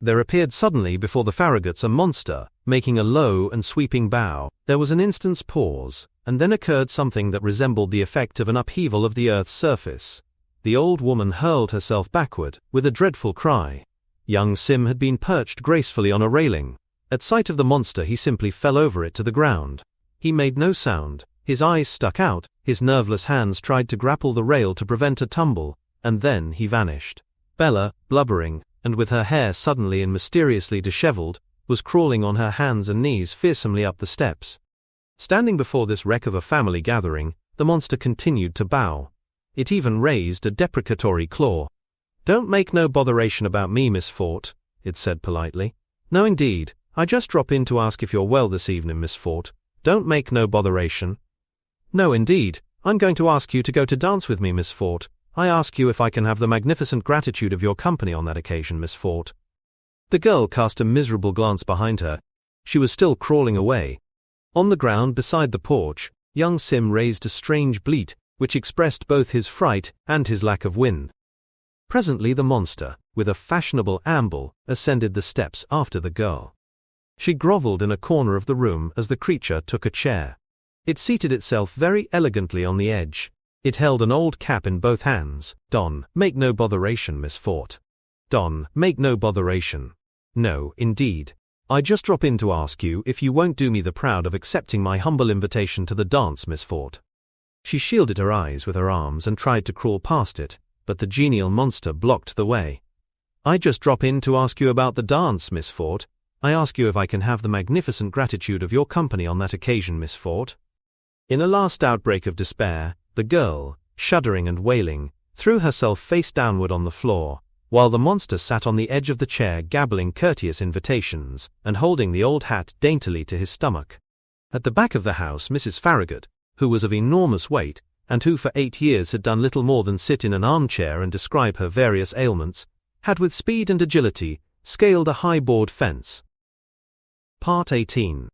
There appeared suddenly before the Farraguts a monster, making a low and sweeping bow. There was an instant's pause, and then occurred something that resembled the effect of an upheaval of the earth's surface. The old woman hurled herself backward, with a dreadful cry. Young Sim had been perched gracefully on a railing. At sight of the monster he simply fell over it to the ground. He made no sound, his eyes stuck out, his nerveless hands tried to grapple the rail to prevent a tumble, and then he vanished. Bella, blubbering, and with her hair suddenly and mysteriously disheveled, was crawling on her hands and knees fearsomely up the steps. Standing before this wreck of a family gathering, the monster continued to bow. It even raised a deprecatory claw. "Don't make no botheration about me, Miss Fort," it said politely. "No indeed, I just drop in to ask if you're well this evening, Miss Fort. Don't make no botheration." "No indeed, I'm going to ask you to go to dance with me, Miss Fort. I ask you if I can have the magnificent gratitude of your company on that occasion, Miss Fort." The girl cast a miserable glance behind her. She was still crawling away. On the ground beside the porch, young Sim raised a strange bleat, which expressed both his fright and his lack of wind. Presently the monster, with a fashionable amble, ascended the steps after the girl. She groveled in a corner of the room as the creature took a chair. It seated itself very elegantly on the edge. It held an old cap in both hands. "Don, make no botheration, Miss Fort. Don, make no botheration. No, indeed. I just drop in to ask you if you won't do me the proud of accepting my humble invitation to the dance, Miss Fort." She shielded her eyes with her arms and tried to crawl past it, but the genial monster blocked the way. "I just drop in to ask you about the dance, Miss Fort. I ask you if I can have the magnificent gratitude of your company on that occasion, Miss Fort." In a last outbreak of despair, the girl, shuddering and wailing, threw herself face downward on the floor, while the monster sat on the edge of the chair gabbling courteous invitations and holding the old hat daintily to his stomach. At the back of the house, Mrs. Farragut, who was of enormous weight, and who for 8 years had done little more than sit in an armchair and describe her various ailments, had with speed and agility scaled a high board fence. Part 18.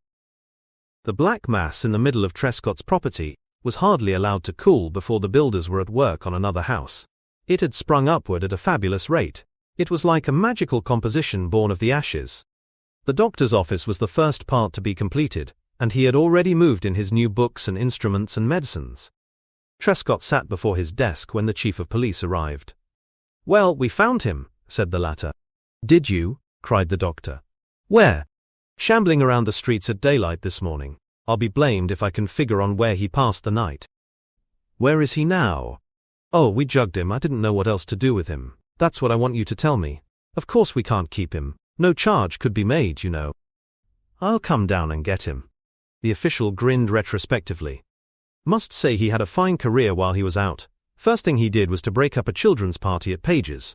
The black mass in the middle of Trescott's property was hardly allowed to cool before the builders were at work on another house. It had sprung upward at a fabulous rate. It was like a magical composition born of the ashes. The doctor's office was the first part to be completed, and he had already moved in his new books and instruments and medicines. Trescott sat before his desk when the chief of police arrived. "Well, we found him," said the latter. "Did you?" cried the doctor. "Where?" "Shambling around the streets at daylight this morning. I'll be blamed if I can figure on where he passed the night." "Where is he now?" "Oh, we jugged him. I didn't know what else to do with him. That's what I want you to tell me. Of course we can't keep him. No charge could be made, you know." "I'll come down and get him." The official grinned retrospectively. "Must say he had a fine career while he was out. First thing he did was to break up a children's party at Page's.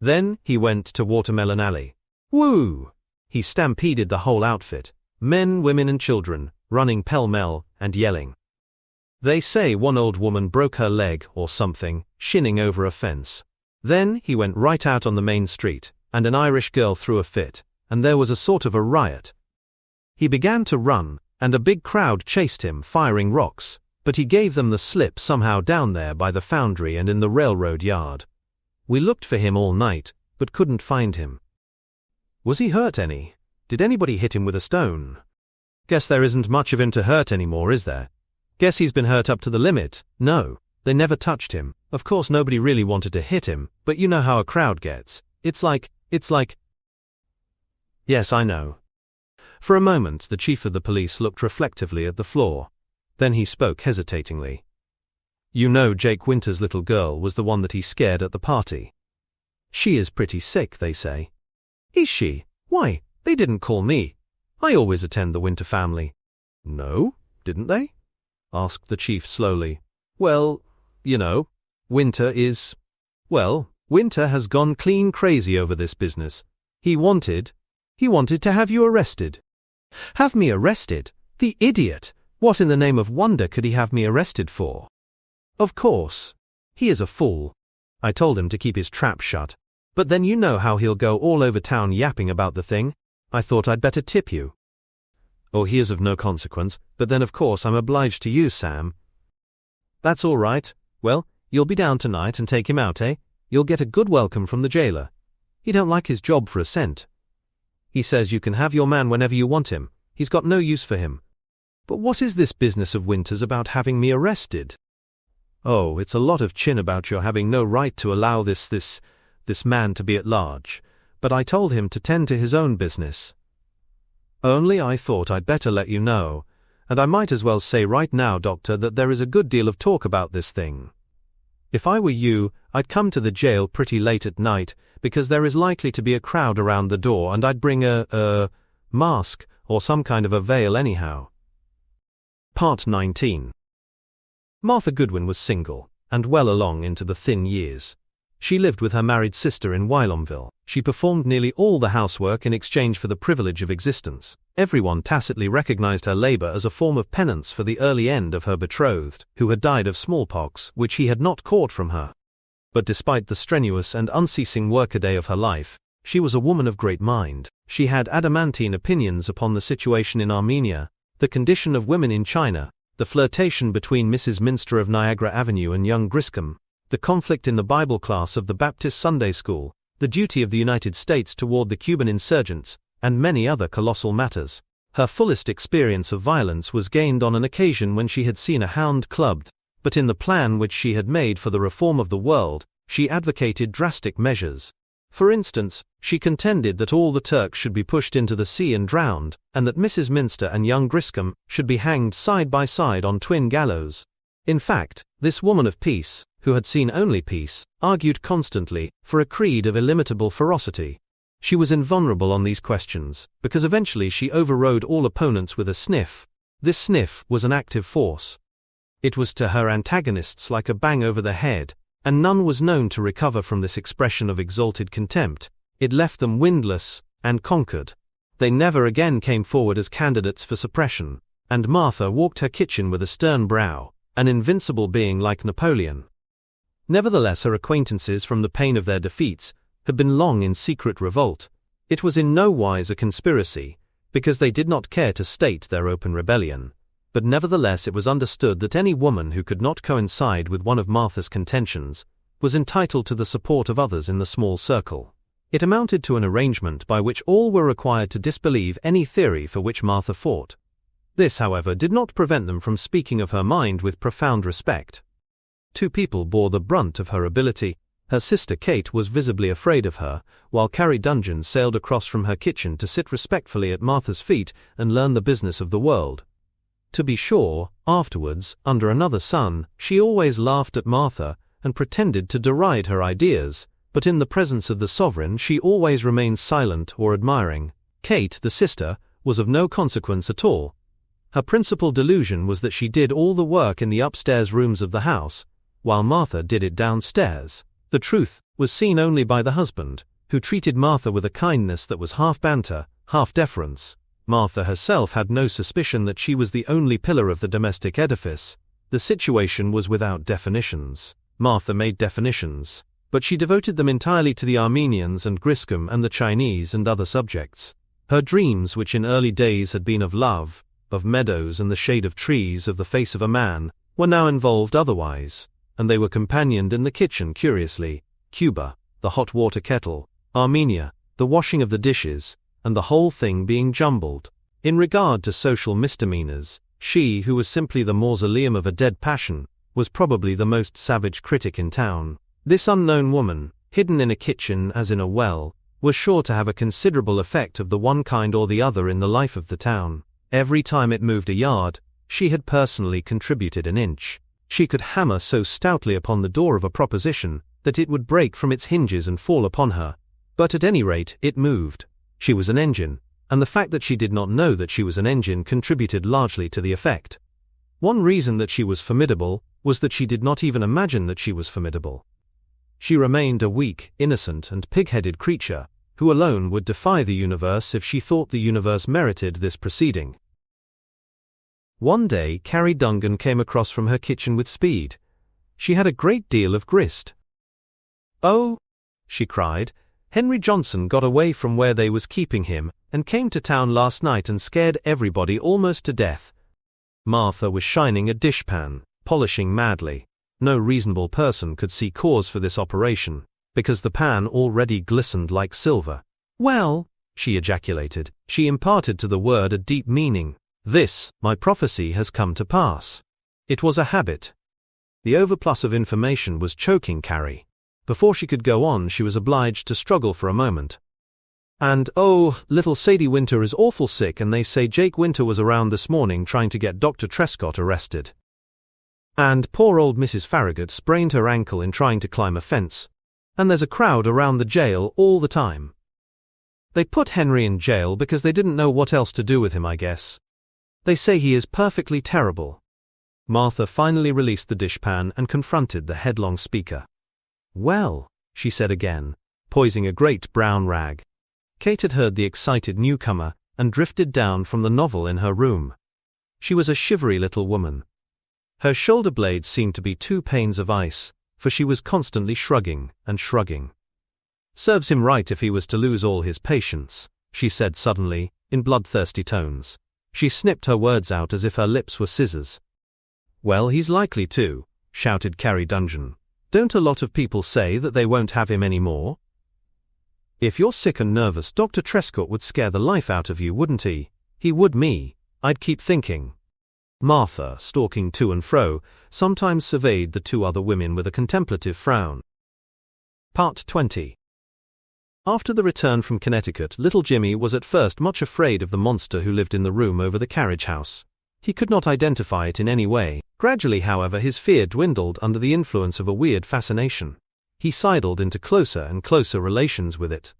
Then he went to Watermelon Alley. Woo! He stampeded the whole outfit, men, women and children, running pell-mell and yelling. They say one old woman broke her leg or something, shinning over a fence. Then he went right out on the main street, and an Irish girl threw a fit, and there was a sort of a riot. He began to run, and a big crowd chased him, firing rocks, but he gave them the slip somehow down there by the foundry and in the railroad yard. We looked for him all night, but couldn't find him." "Was he hurt any? Did anybody hit him with a stone?" "Guess there isn't much of him to hurt anymore, is there? Guess he's been hurt up to the limit." "No, they never touched him. Of course nobody really wanted to hit him, but you know how a crowd gets. It's like... "Yes, I know." For a moment the chief of the police looked reflectively at the floor. Then he spoke hesitatingly. "You know Jake Winter's little girl was the one that he scared at the party. She is pretty sick, they say." "Is she? Why, they didn't call me. I always attend the Winter family." "No, didn't they?" asked the chief slowly. "Well, you know, Winter has gone clean crazy over this business. He wanted to have you arrested." "Have me arrested? The idiot! What in the name of wonder could he have me arrested for?" "Of course. He is a fool. I told him to keep his trap shut. But then you know how he'll go all over town yapping about the thing. I thought I'd better tip you." "Oh, he is of no consequence, but then of course I'm obliged to you, Sam." "That's all right. Well, you'll be down tonight and take him out, eh? You'll get a good welcome from the jailer. He don't like his job for a cent. He says you can have your man whenever you want him. He's got no use for him. But what is this business of Winter's about having me arrested?" "Oh, it's a lot of chin about your having no right to allow this man to be at large, but I told him to tend to his own business. Only I thought I'd better let you know, and I might as well say right now, Doctor, that there is a good deal of talk about this thing. If I were you, I'd come to the jail pretty late at night, because there is likely to be a crowd around the door, and I'd bring a mask or some kind of a veil anyhow." Part 19. Martha Goodwin was single, and well along into the thin years. She lived with her married sister in Wylombville. She performed nearly all the housework in exchange for the privilege of existence. Everyone tacitly recognized her labor as a form of penance for the early end of her betrothed, who had died of smallpox, which he had not caught from her. But despite the strenuous and unceasing workaday of her life, she was a woman of great mind. She had adamantine opinions upon the situation in Armenia, the condition of women in China, the flirtation between Mrs. Minster of Niagara Avenue and young Griscom, the conflict in the Bible class of the Baptist Sunday School, the duty of the United States toward the Cuban insurgents, and many other colossal matters. Her fullest experience of violence was gained on an occasion when she had seen a hound clubbed, but in the plan which she had made for the reform of the world, she advocated drastic measures. For instance, she contended that all the Turks should be pushed into the sea and drowned, and that Mrs. Minster and young Griscom should be hanged side by side on twin gallows. In fact, this woman of peace, who had seen only peace, argued constantly for a creed of illimitable ferocity. She was invulnerable on these questions, because eventually she overrode all opponents with a sniff. This sniff was an active force. It was to her antagonists like a bang over the head, and none was known to recover from this expression of exalted contempt. It left them windless and conquered. They never again came forward as candidates for suppression, and Martha walked her kitchen with a stern brow, an invincible being like Napoleon. Nevertheless, her acquaintances from the pain of their defeats had been long in secret revolt. It was in no wise a conspiracy, because they did not care to state their open rebellion. But nevertheless it was understood that any woman who could not coincide with one of Martha's contentions was entitled to the support of others in the small circle. It amounted to an arrangement by which all were required to disbelieve any theory for which Martha fought. This, however, did not prevent them from speaking of her mind with profound respect. Two people bore the brunt of her ability. Her sister Kate was visibly afraid of her, while Carrie Dungeon sailed across from her kitchen to sit respectfully at Martha's feet and learn the business of the world. To be sure, afterwards, under another sun, she always laughed at Martha and pretended to deride her ideas, but in the presence of the sovereign she always remained silent or admiring. Kate, the sister, was of no consequence at all. Her principal delusion was that she did all the work in the upstairs rooms of the house, while Martha did it downstairs. The truth was seen only by the husband, who treated Martha with a kindness that was half banter, half deference. Martha herself had no suspicion that she was the only pillar of the domestic edifice. The situation was without definitions. Martha made definitions, but she devoted them entirely to the Armenians and Griscom and the Chinese and other subjects. Her dreams, which in early days had been of love, of meadows and the shade of trees, of the face of a man, were now involved otherwise, and they were companioned in the kitchen curiously: Cuba, the hot water kettle, Armenia, the washing of the dishes, and the whole thing being jumbled. In regard to social misdemeanors, she, who was simply the mausoleum of a dead passion, was probably the most savage critic in town. This unknown woman, hidden in a kitchen as in a well, was sure to have a considerable effect of the one kind or the other in the life of the town. Every time it moved a yard, she had personally contributed an inch. She could hammer so stoutly upon the door of a proposition that it would break from its hinges and fall upon her. But at any rate, it moved. She was an engine, and the fact that she did not know that she was an engine contributed largely to the effect. One reason that she was formidable was that she did not even imagine that she was formidable. She remained a weak, innocent, and pig-headed creature, who alone would defy the universe if she thought the universe merited this proceeding. One day Carrie Dungan came across from her kitchen with speed. She had a great deal of grist. "Oh," she cried, "Henry Johnson got away from where they was keeping him, and came to town last night and scared everybody almost to death." Martha was shining a dishpan, polishing madly. No reasonable person could see cause for this operation, because the pan already glistened like silver. "Well," she ejaculated, she imparted to the word a deep meaning. "This, my prophecy, has come to pass." It was a habit. The overplus of information was choking Carrie. Before she could go on, she was obliged to struggle for a moment. "And, oh, little Sadie Winter is awful sick, and they say Jake Winter was around this morning trying to get Dr. Trescott arrested. And poor old Mrs. Farragut sprained her ankle in trying to climb a fence. And there's a crowd around the jail all the time. They put Henry in jail because they didn't know what else to do with him, I guess. They say he is perfectly terrible." Martha finally released the dishpan and confronted the headlong speaker. "Well," she said again, poising a great brown rag. Kate had heard the excited newcomer and drifted down from the novel in her room. She was a shivery little woman. Her shoulder blades seemed to be two panes of ice, for she was constantly shrugging and shrugging. "Serves him right if he was to lose all his patience," she said suddenly, in bloodthirsty tones. She snipped her words out as if her lips were scissors. "Well, he's likely to," shouted Carrie Dungeon. "Don't a lot of people say that they won't have him any more?" If you're sick and nervous, Dr. Trescott would scare the life out of you, wouldn't he? He would me. I'd keep thinking. Martha, stalking to and fro, sometimes surveyed the two other women with a contemplative frown. Part 20. After the return from Connecticut, little Jimmy was at first much afraid of the monster who lived in the room over the carriage house. He could not identify it in any way. Gradually, however, his fear dwindled under the influence of a weird fascination. He sidled into closer and closer relations with it.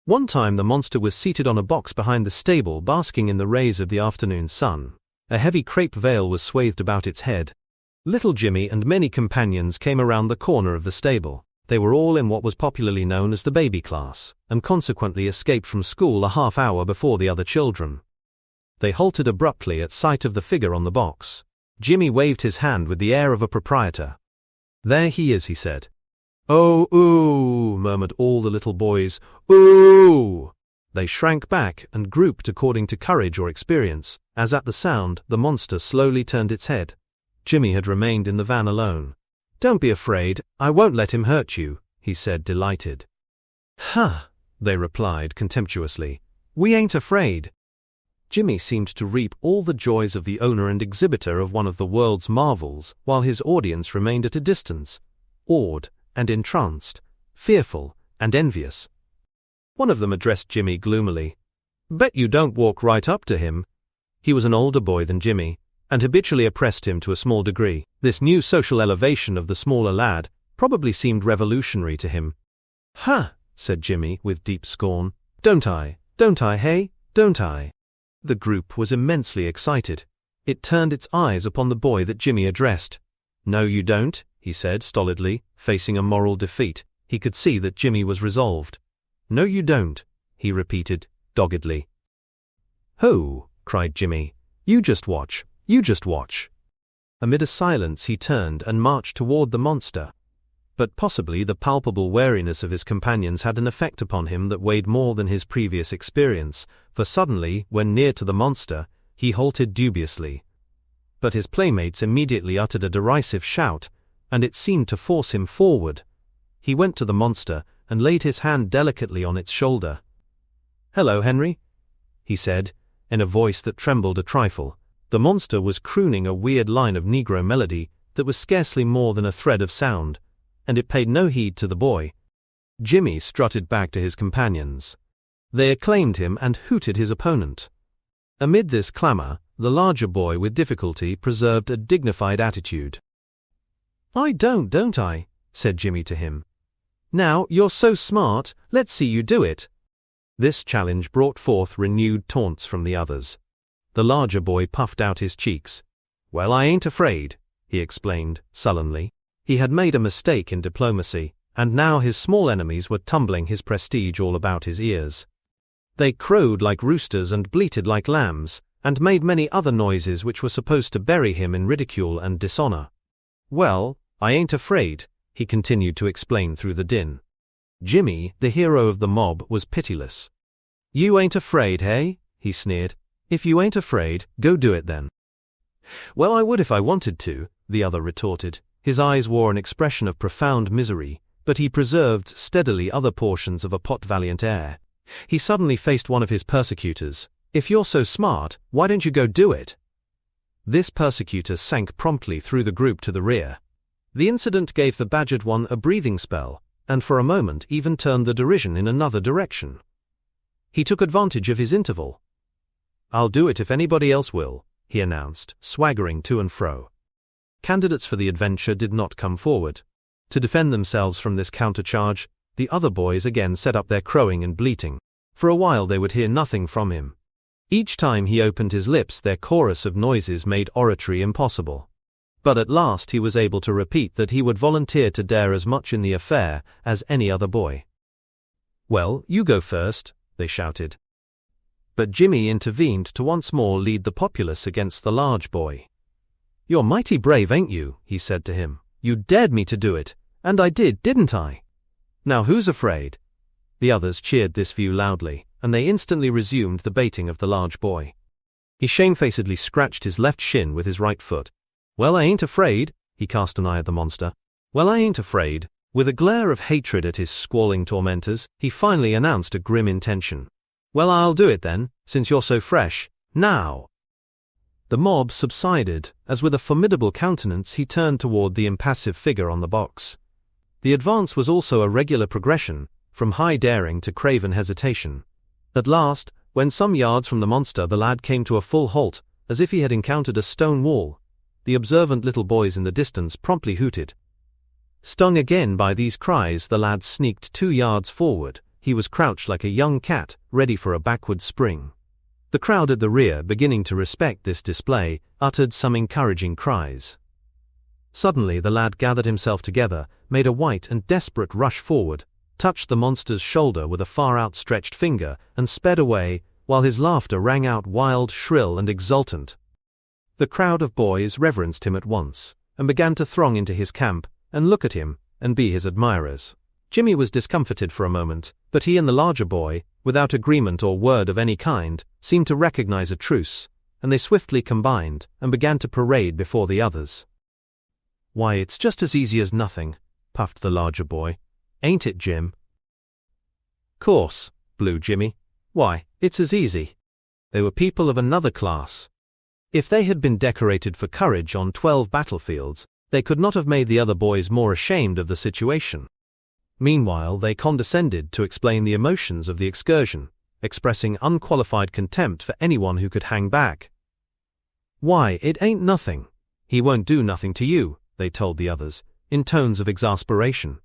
One time the monster was seated on a box behind the stable, basking in the rays of the afternoon sun. A heavy crepe veil was swathed about its head. Little Jimmy and many companions came around the corner of the stable. They were all in what was popularly known as the baby class, and consequently escaped from school a half hour before the other children. They halted abruptly at sight of the figure on the box. Jimmy waved his hand with the air of a proprietor. "There he is," he said. "Oh, ooh," murmured all the little boys. "Ooh!" They shrank back and grouped according to courage or experience, as at the sound, the monster slowly turned its head. Jimmy had remained in the van alone. "Don't be afraid, I won't let him hurt you," he said, delighted. "Huh," they replied contemptuously. "We ain't afraid." Jimmy seemed to reap all the joys of the owner and exhibitor of one of the world's marvels, while his audience remained at a distance, awed and entranced, fearful and envious. One of them addressed Jimmy gloomily. "Bet you don't walk right up to him." He was an older boy than Jimmy, and habitually oppressed him to a small degree. This new social elevation of the smaller lad probably seemed revolutionary to him. "Huh," said Jimmy with deep scorn. Don't I, hey, don't I?" The group was immensely excited. It turned its eyes upon the boy that Jimmy addressed. "No you don't," he said stolidly, facing a moral defeat. He could see that Jimmy was resolved. "No you don't," he repeated, doggedly. "Ho!" cried Jimmy. You just watch. You just watch." Amid a silence he turned and marched toward the monster. But possibly the palpable wariness of his companions had an effect upon him that weighed more than his previous experience, for suddenly, when near to the monster, he halted dubiously. But his playmates immediately uttered a derisive shout, and it seemed to force him forward. He went to the monster and laid his hand delicately on its shoulder. "Hello, Henry," he said, in a voice that trembled a trifle. The monster was crooning a weird line of Negro melody that was scarcely more than a thread of sound, and it paid no heed to the boy. Jimmy strutted back to his companions. They acclaimed him and hooted his opponent. Amid this clamor, the larger boy with difficulty preserved a dignified attitude. "I don't I?" said Jimmy to him. "Now, you're so smart, let's see you do it." This challenge brought forth renewed taunts from the others. The larger boy puffed out his cheeks. "Well, I ain't afraid," he explained, sullenly. He had made a mistake in diplomacy, and now his small enemies were tumbling his prestige all about his ears. They crowed like roosters and bleated like lambs, and made many other noises which were supposed to bury him in ridicule and dishonor. "Well, I ain't afraid," he continued to explain through the din. Jimmy, the hero of the mob, was pitiless. "You ain't afraid, hey?" he sneered. "If you ain't afraid, go do it then." "Well, I would if I wanted to," the other retorted. His eyes wore an expression of profound misery, but he preserved steadily other portions of a pot-valiant air. He suddenly faced one of his persecutors. "If you're so smart, why don't you go do it?" This persecutor sank promptly through the group to the rear. The incident gave the badgered one a breathing spell, and for a moment even turned the derision in another direction. He took advantage of his interval. "I'll do it if anybody else will," he announced, swaggering to and fro. Candidates for the adventure did not come forward. To defend themselves from this countercharge, the other boys again set up their crowing and bleating. For a while they would hear nothing from him. Each time he opened his lips, their chorus of noises made oratory impossible. But at last he was able to repeat that he would volunteer to dare as much in the affair as any other boy. "Well, you go first," they shouted. But Jimmy intervened to once more lead the populace against the large boy. "You're mighty brave, ain't you?" he said to him. "You dared me to do it, and I did, didn't I? Now who's afraid?" The others cheered this view loudly, and they instantly resumed the baiting of the large boy. He shamefacedly scratched his left shin with his right foot. "Well, I ain't afraid," he cast an eye at the monster. "Well, I ain't afraid," With a glare of hatred at his squalling tormentors, he finally announced a grim intention. "Well, I'll do it then, since you're so fresh. Now!" The mob subsided, as with a formidable countenance he turned toward the impassive figure on the box. The advance was also a regular progression, from high daring to craven hesitation. At last, when some yards from the monster the lad came to a full halt, as if he had encountered a stone wall, the observant little boys in the distance promptly hooted. Stung again by these cries, the lad sneaked 2 yards forward. He was crouched like a young cat, ready for a backward spring. The crowd at the rear, beginning to respect this display, uttered some encouraging cries. Suddenly the lad gathered himself together, made a white and desperate rush forward, touched the monster's shoulder with a far outstretched finger, and sped away, while his laughter rang out wild, shrill, and exultant. The crowd of boys reverenced him at once, and began to throng into his camp, and look at him, and be his admirers. Jimmy was discomfited for a moment, but he and the larger boy, without agreement or word of any kind, seemed to recognize a truce, and they swiftly combined, and began to parade before the others. "Why, it's just as easy as nothing," puffed the larger boy. "Ain't it, Jim?" "Course," blew Jimmy. "Why, it's as easy." They were people of another class. If they had been decorated for courage on 12 battlefields, they could not have made the other boys more ashamed of the situation. Meanwhile, they condescended to explain the emotions of the excursion, expressing unqualified contempt for anyone who could hang back. "Why, it ain't nothing. He won't do nothing to you," they told the others, in tones of exasperation.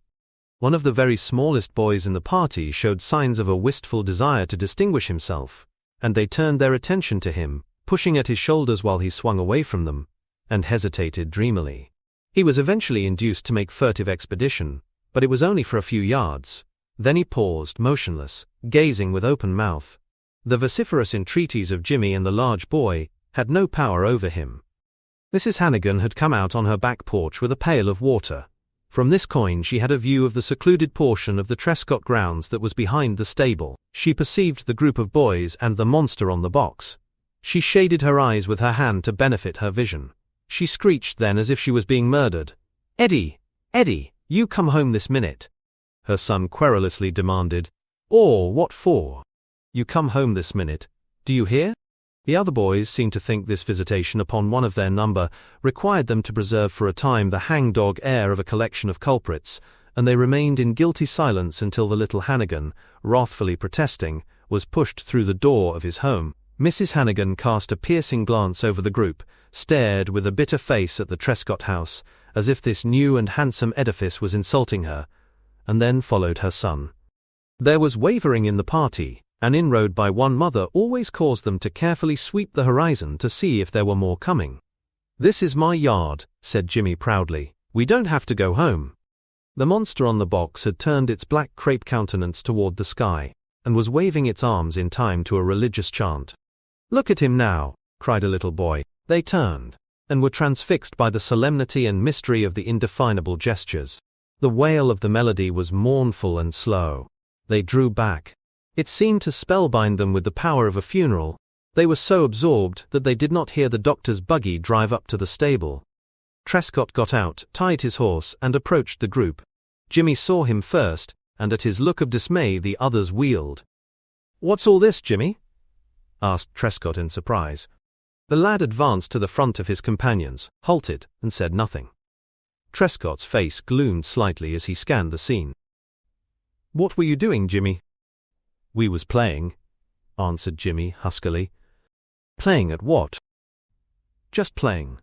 One of the very smallest boys in the party showed signs of a wistful desire to distinguish himself, and they turned their attention to him, pushing at his shoulders while he swung away from them, and hesitated dreamily. He was eventually induced to make furtive expedition, but it was only for a few yards. Then he paused, motionless, gazing with open mouth. The vociferous entreaties of Jimmy and the large boy had no power over him. Mrs. Hannigan had come out on her back porch with a pail of water. From this coign she had a view of the secluded portion of the Trescott grounds that was behind the stable. She perceived the group of boys and the monster on the box. She shaded her eyes with her hand to benefit her vision. She screeched then as if she was being murdered. "Eddie! Eddie! You come home this minute!" Her son querulously demanded. "Or what for? You come home this minute. Do you hear?" The other boys seemed to think this visitation upon one of their number required them to preserve for a time the hangdog air of a collection of culprits, and they remained in guilty silence until the little Hannigan, wrathfully protesting, was pushed through the door of his home. Mrs. Hannigan cast a piercing glance over the group, stared with a bitter face at the Trescott house, as if this new and handsome edifice was insulting her, and then followed her son. There was wavering in the party. An inroad by one mother always caused them to carefully sweep the horizon to see if there were more coming. "This is my yard," said Jimmy proudly. "We don't have to go home." The monster on the box had turned its black crepe countenance toward the sky, and was waving its arms in time to a religious chant. "Look at him now," cried a little boy. They turned, and were transfixed by the solemnity and mystery of the indefinable gestures. The wail of the melody was mournful and slow. They drew back. It seemed to spellbind them with the power of a funeral. They were so absorbed that they did not hear the doctor's buggy drive up to the stable. Trescott got out, tied his horse, and approached the group. Jimmy saw him first, and at his look of dismay the others wheeled. "What's all this, Jimmy?" asked Trescott in surprise. The lad advanced to the front of his companions, halted, and said nothing. Trescott's face gloomed slightly as he scanned the scene. "What were you doing, Jimmy?" "We was playing," answered Jimmy huskily. "Playing at what?" "Just playing."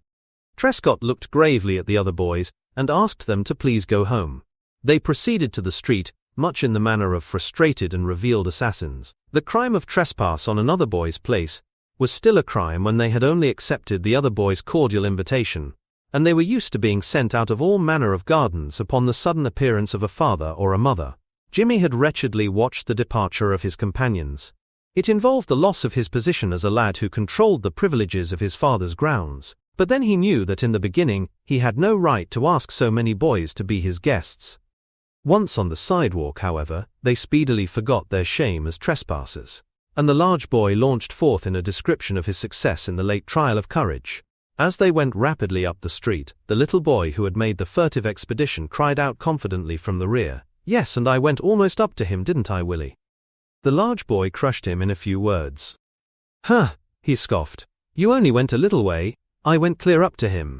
Trescott looked gravely at the other boys and asked them to please go home. They proceeded to the street, much in the manner of frustrated and revealed assassins. The crime of trespass on another boy's place was still a crime when they had only accepted the other boy's cordial invitation, and they were used to being sent out of all manner of gardens upon the sudden appearance of a father or a mother. Jimmy had wretchedly watched the departure of his companions. It involved the loss of his position as a lad who controlled the privileges of his father's grounds, but then he knew that in the beginning he had no right to ask so many boys to be his guests. Once on the sidewalk, however, they speedily forgot their shame as trespassers, and the large boy launched forth in a description of his success in the late trial of courage. As they went rapidly up the street, the little boy who had made the furtive expedition cried out confidently from the rear, "Yes, and I went almost up to him, didn't I, Willie?" The large boy crushed him in a few words. "Huh," he scoffed. "You only went a little way, I went clear up to him."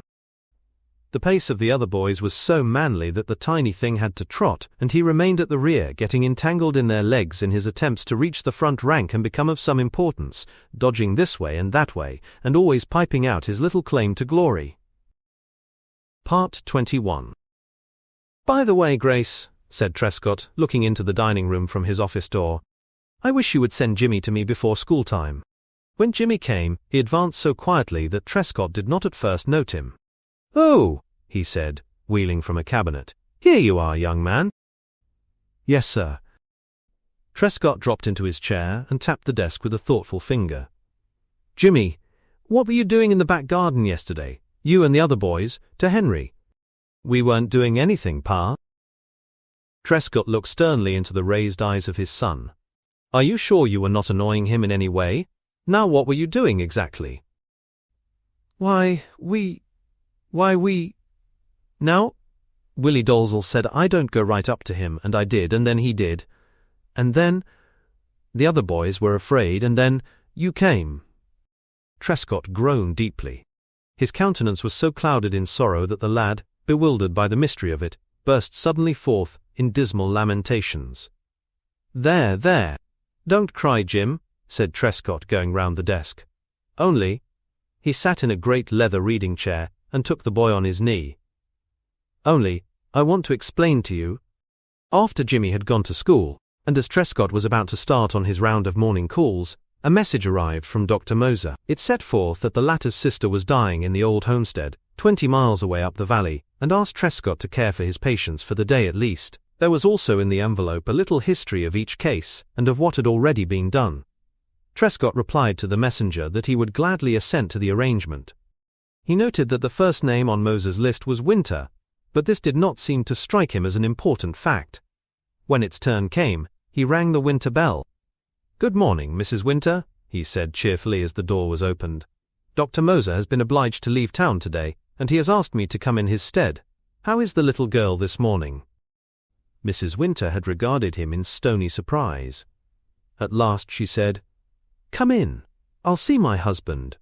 The pace of the other boys was so manly that the tiny thing had to trot, and he remained at the rear, getting entangled in their legs in his attempts to reach the front rank and become of some importance, dodging this way and that way, and always piping out his little claim to glory. Part 21. "By the way, Grace," said Trescott, looking into the dining room from his office door, "I wish you would send Jimmy to me before school time." When Jimmy came, he advanced so quietly that Trescott did not at first note him. "Oh," he said, wheeling from a cabinet. "Here you are, young man." "Yes, sir." Trescott dropped into his chair and tapped the desk with a thoughtful finger. "Jimmy, what were you doing in the back garden yesterday, you and the other boys, to Henry?" "We weren't doing anything, Pa." Trescott looked sternly into the raised eyes of his son. "Are you sure you were not annoying him in any way? Now what were you doing exactly?" Why, we... Now, Willie Dalzell said I don't go right up to him, and I did, and then he did. And then the other boys were afraid, and then you came." Trescott groaned deeply. His countenance was so clouded in sorrow that the lad, bewildered by the mystery of it, burst suddenly forth in dismal lamentations. There, don't cry, Jim," said Trescott, going round the desk. "Only—" He sat in a great leather reading chair and took the boy on his knee. "Only, I want to explain to you." After Jimmy had gone to school, and as Trescott was about to start on his round of morning calls, a message arrived from Dr. Moser. It set forth that the latter's sister was dying in the old homestead, 20 miles away up the valley, and asked Trescott to care for his patients for the day at least. There was also in the envelope a little history of each case, and of what had already been done. Trescott replied to the messenger that he would gladly assent to the arrangement. He noted that the first name on Moser's list was Winter, but this did not seem to strike him as an important fact. When its turn came, he rang the Winter bell. "Good morning, Mrs. Winter," he said cheerfully as the door was opened. "Dr. Moser has been obliged to leave town today, and he has asked me to come in his stead. How is the little girl this morning?" Mrs. Winter had regarded him in stony surprise. At last she said, "Come in. I'll see my husband."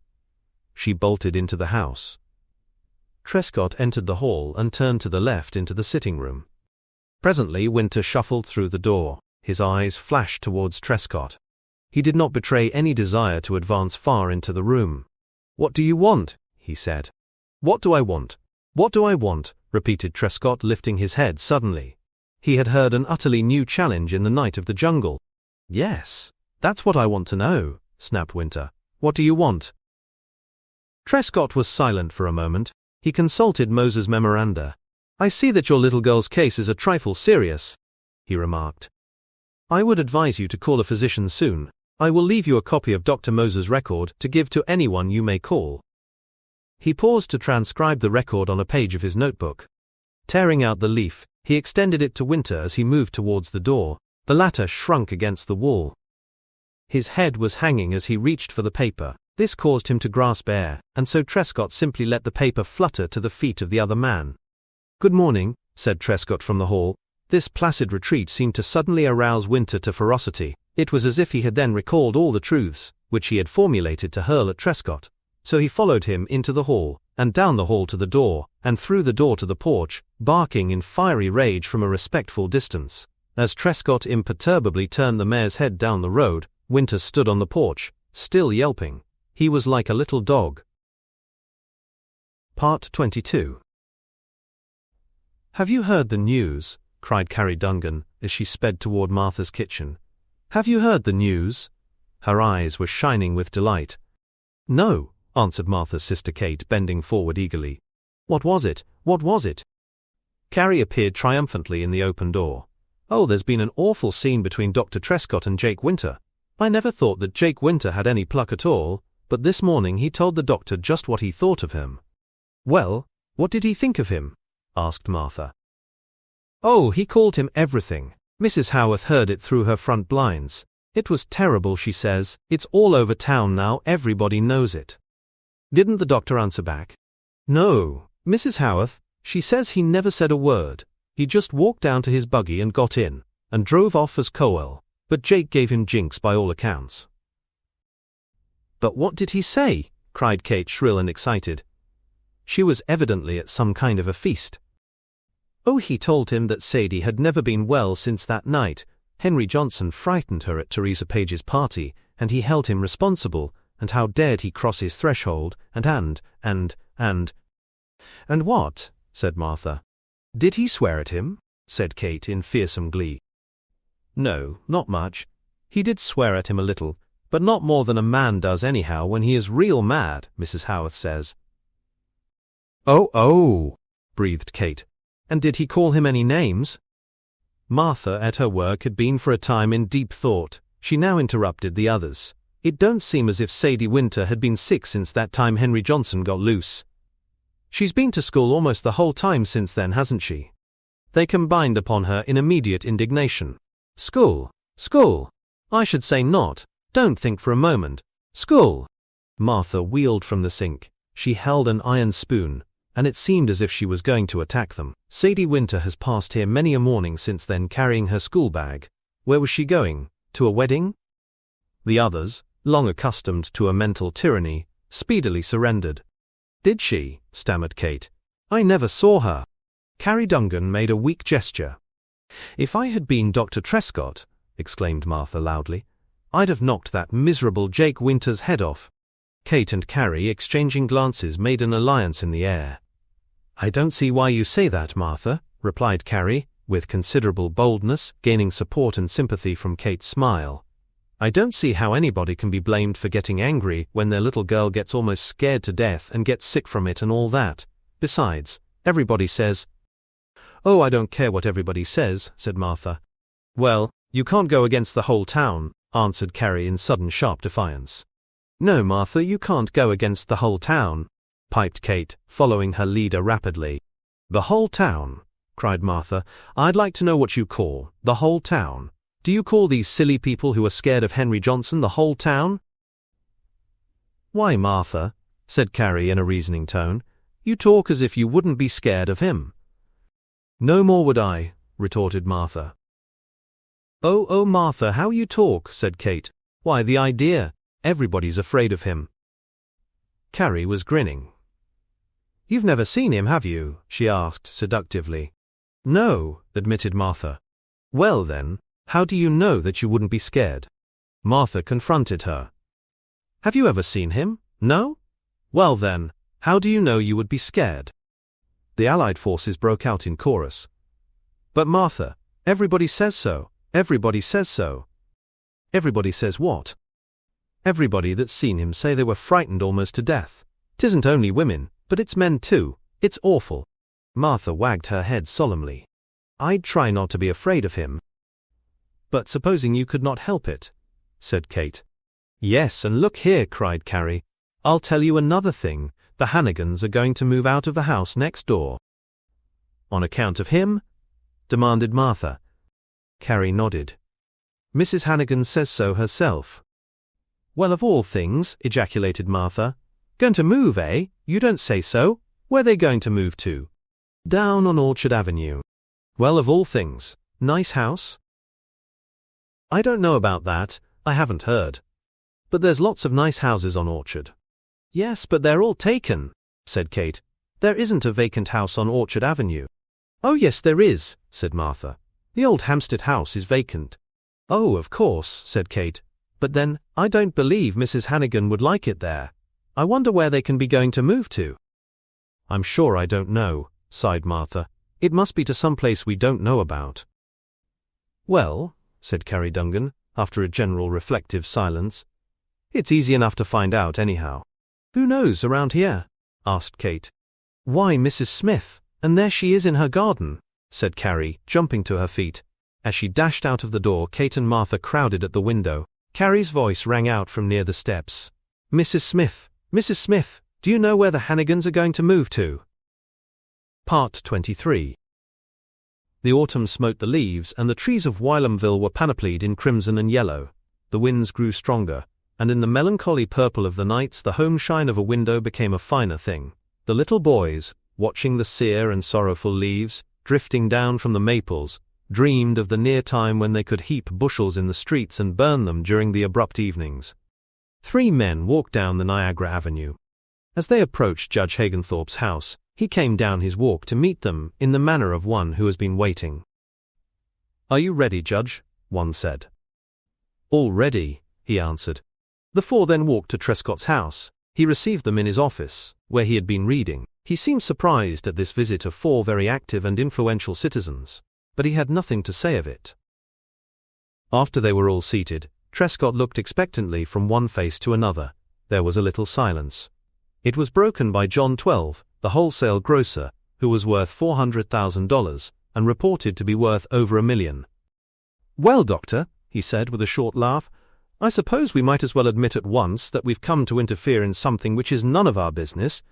She bolted into the house. Trescott entered the hall and turned to the left into the sitting room. Presently Winter shuffled through the door. His eyes flashed towards Trescott. He did not betray any desire to advance far into the room. "What do you want?" he said. "What do I want? What do I want?" repeated Trescott, lifting his head suddenly. He had heard an utterly new challenge in the night of the jungle. "Yes, that's what I want to know," snapped Winter. "What do you want?" Trescott was silent for a moment. He consulted Moser's memoranda. "I see that your little girl's case is a trifle serious," he remarked. "I would advise you to call a physician soon. I will leave you a copy of Dr. Moser's record to give to anyone you may call." He paused to transcribe the record on a page of his notebook. Tearing out the leaf, he extended it to Winter as he moved towards the door. The latter shrunk against the wall. His head was hanging as he reached for the paper. This caused him to grasp air, and so Trescott simply let the paper flutter to the feet of the other man. "Good morning," said Trescott from the hall. This placid retreat seemed to suddenly arouse Winter to ferocity. It was as if he had then recalled all the truths, which he had formulated to hurl at Trescott. So he followed him into the hall, and down the hall to the door, and through the door to the porch, barking in fiery rage from a respectful distance. As Trescott imperturbably turned the mare's head down the road, Winter stood on the porch, still yelping. He was like a little dog. Part 22. "Have you heard the news?" cried Carrie Dungan as she sped toward Martha's kitchen. "Have you heard the news?" Her eyes were shining with delight. "No," answered Martha's sister Kate, bending forward eagerly. "What was it? What was it?" Carrie appeared triumphantly in the open door. "Oh, there's been an awful scene between Dr. Trescott and Jake Winter. I never thought that Jake Winter had any pluck at all, but this morning he told the doctor just what he thought of him." "Well, what did he think of him?" asked Martha. "Oh, he called him everything. Mrs. Howarth heard it through her front blinds. It was terrible, she says. It's all over town now, everybody knows it." Didn't the doctor answer back? No, Mrs. Howarth, she says he never said a word. He just walked down to his buggy and got in, and drove off as Cowell, but Jake gave him jinx by all accounts. But what did he say? Cried Kate, shrill and excited. She was evidently at some kind of a feast. Oh, he told him that Sadie had never been well since that night. Henry Johnson frightened her at Theresa Page's party, and he held him responsible, and how dared he cross his threshold, and what? Said Martha. Did he swear at him? Said Kate in fearsome glee. No, not much. He did swear at him a little, but not more than a man does anyhow when he is real mad, Mrs. Howarth says. Oh, breathed Kate. And did he call him any names? Martha, at her work, had been for a time in deep thought. She now interrupted the others. It don't seem as if Sadie Winter had been sick since that time Henry Johnson got loose. She's been to school almost the whole time since then, hasn't she? They combined upon her in immediate indignation. School! I should say not. Don't think for a moment. School! Martha wheeled from the sink. She held an iron spoon, and it seemed as if she was going to attack them. Sadie Winter has passed here many a morning since then carrying her school bag. Where was she going? To a wedding? The others, long accustomed to a mental tyranny, speedily surrendered. Did she? Stammered Kate. I never saw her. Carrie Dungan made a weak gesture. If I had been Dr. Trescott, exclaimed Martha loudly, I'd have knocked that miserable Jake Winter's head off. Kate and Carrie, exchanging glances, made an alliance in the air. I don't see why you say that, Martha, replied Carrie, with considerable boldness, gaining support and sympathy from Kate's smile. I don't see how anybody can be blamed for getting angry when their little girl gets almost scared to death and gets sick from it and all that. Besides, everybody says— Oh, I don't care what everybody says, said Martha. Well, you can't go against the whole town, answered Carrie in sudden sharp defiance. No, Martha, you can't go against the whole town, piped Kate, following her leader rapidly. The whole town, cried Martha. I'd like to know what you call the whole town. Do you call these silly people who are scared of Henry Johnson the whole town? Why, Martha, said Carrie in a reasoning tone, you talk as if you wouldn't be scared of him. No more would I, retorted Martha. Oh, Martha, how you talk, said Kate. Why, the idea. Everybody's afraid of him. Carrie was grinning. You've never seen him, have you? She asked seductively. No, admitted Martha. Well then, how do you know that you wouldn't be scared? Martha confronted her. Have you ever seen him? No? Well then, how do you know you would be scared? The Allied forces broke out in chorus. But Martha, everybody says so. Everybody says so. Everybody says what? Everybody that's seen him say they were frightened almost to death. 'Tisn't only women, but it's men too. It's awful. Martha wagged her head solemnly. I'd try not to be afraid of him. But supposing you could not help it, said Kate. Yes, and look here, cried Carrie. I'll tell you another thing. The Hannigans are going to move out of the house next door. On account of him? Demanded Martha. Carrie nodded. Mrs. Hannigan says so herself. Well, of all things, ejaculated Martha. Going to move, eh? You don't say so. Where they going to move to? Down on Orchard Avenue. Well, of all things. Nice house? I don't know about that. I haven't heard. But there's lots of nice houses on Orchard. Yes, but they're all taken, said Kate. There isn't a vacant house on Orchard Avenue. Oh, yes, there is, said Martha. The old Hampstead house is vacant. Oh, of course, said Kate. But then, I don't believe Mrs. Hannigan would like it there. I wonder where they can be going to move to. I'm sure I don't know, sighed Martha. It must be to some place we don't know about. Well, said Carrie Dungan, after a general reflective silence, it's easy enough to find out anyhow. Who knows around here? Asked Kate. Why, Mrs. Smith, and there she is in her garden, said Carrie, jumping to her feet. As she dashed out of the door, Kate and Martha crowded at the window. Carrie's voice rang out from near the steps. Mrs. Smith, do you know where the Hannigans are going to move to? Part 23. The autumn smote the leaves, and the trees of Wylamville were panoplied in crimson and yellow. The winds grew stronger. and in the melancholy purple of the nights the homeshine of a window became a finer thing. The little boys, watching the sere and sorrowful leaves, drifting down from the maples, dreamed of the near time when they could heap bushels in the streets and burn them during the abrupt evenings. 3 men walked down the Niagara Avenue. As they approached Judge Hagenthorpe's house, he came down his walk to meet them in the manner of one who has been waiting. "Are you ready, Judge?" one said. "All ready," he answered. The 4 then walked to Trescott's house. He received them in his office, where he had been reading. He seemed surprised at this visit of 4 very active and influential citizens, but he had nothing to say of it. After they were all seated, Trescott looked expectantly from one face to another. There was a little silence. It was broken by John 12, the wholesale grocer, who was worth $400,000 and reported to be worth over $1 million. "Well, Doctor," he said with a short laugh, "I suppose we might as well admit at once that we've come to interfere in something which is none of our business."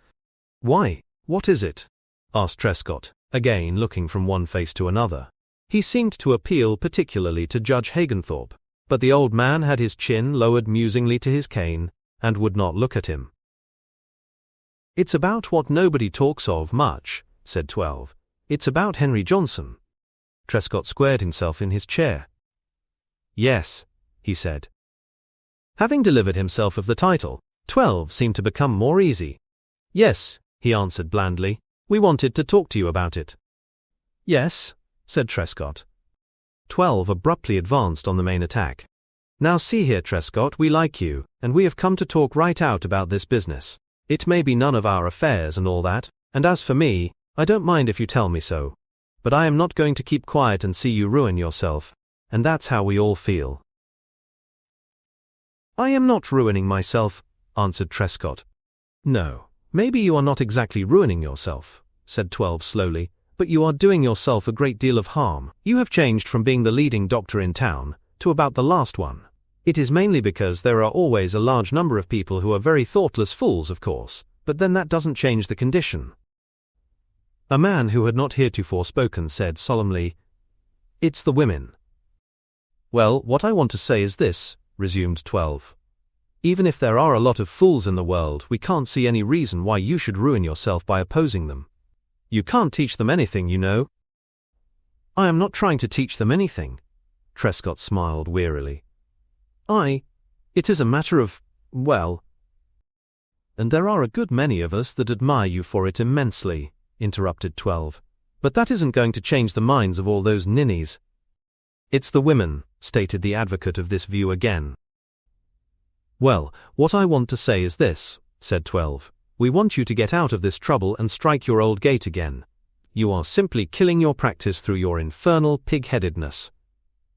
"Why, what is it?" asked Trescott, again looking from one face to another. He seemed to appeal particularly to Judge Hagenthorpe, but the old man had his chin lowered musingly to his cane, and would not look at him. "It's about what nobody talks of much," said 12. "It's about Henry Johnson." Trescott squared himself in his chair. "Yes," he said. Having delivered himself of the title, 12 seemed to become more easy. "Yes," he answered blandly, "we wanted to talk to you about it." "Yes," said Trescott. 12 abruptly advanced on the main attack. "Now see here, Trescott, we like you, and we have come to talk right out about this business. It may be none of our affairs and all that, and as for me, I don't mind if you tell me so. But I am not going to keep quiet and see you ruin yourself, and that's how we all feel." "I am not ruining myself," answered Trescott. "No, maybe you are not exactly ruining yourself," said 12 slowly, "but you are doing yourself a great deal of harm. You have changed from being the leading doctor in town to about the last one. It is mainly because there are always a large number of people who are very thoughtless fools, of course, but then that doesn't change the condition." A man who had not heretofore spoken said solemnly, "It's the women." "Well, what I want to say is this," resumed 12. "Even if there are a lot of fools in the world, we can't see any reason why you should ruin yourself by opposing them. You can't teach them anything, you know." "I am not trying to teach them anything." Trescott smiled wearily. It is a matter of, well—" "And there are a good many of us that admire you for it immensely," interrupted 12. "But that isn't going to change the minds of all those ninnies." "It's the women," stated the advocate of this view again. "Well, what I want to say is this," said 12. "We want you to get out of this trouble and strike your old gait again. You are simply killing your practice through your infernal pig-headedness.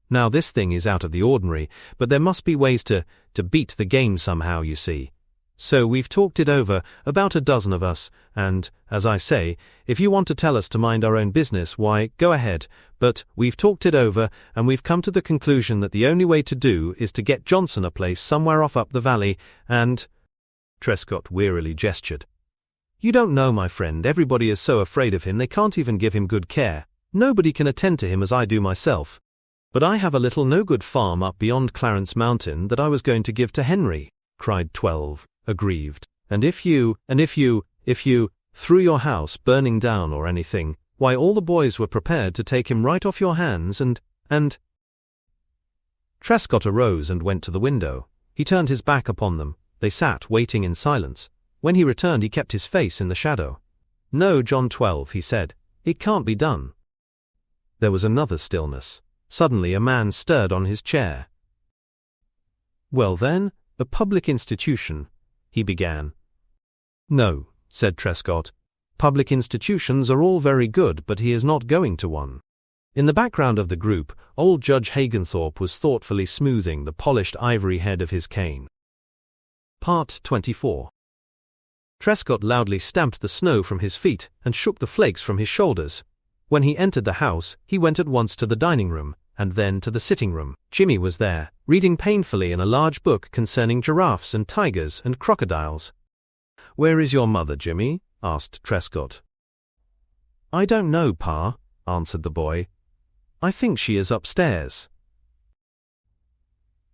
Now this thing is out of the ordinary, but there must be ways to beat the game somehow, you see. So we've talked it over, about a dozen of us, and, as I say, if you want to tell us to mind our own business, why, go ahead, but we've talked it over, and we've come to the conclusion that the only way to do is to get Johnson a place somewhere off up the valley, and—" Trescott wearily gestured. "You don't know, my friend, everybody is so afraid of him they can't even give him good care. Nobody can attend to him as I do myself. But I have a little no-good farm up beyond Clarence Mountain that I was going to give to Henry," cried 12, aggrieved. "And if you threw your house burning down or anything, why all the boys were prepared to take him right off your hands and—" Trescott arose and went to the window. He turned his back upon them. They sat waiting in silence. When he returned he kept his face in the shadow. "No, John 12, he said. "It can't be done." There was another stillness. Suddenly a man stirred on his chair. "Well then, a public institution," he began. "No," said Trescott. "Public institutions are all very good, but he is not going to one." In the background of the group, old Judge Hagenthorpe was thoughtfully smoothing the polished ivory head of his cane. Part 24. Trescott loudly stamped the snow from his feet and shook the flakes from his shoulders. When he entered the house, he went at once to the dining room, and then to the sitting room. Jimmy was there, reading painfully in a large book concerning giraffes and tigers and crocodiles. "Where is your mother, Jimmy?" asked Trescott. "I don't know, Pa," answered the boy. "I think she is upstairs."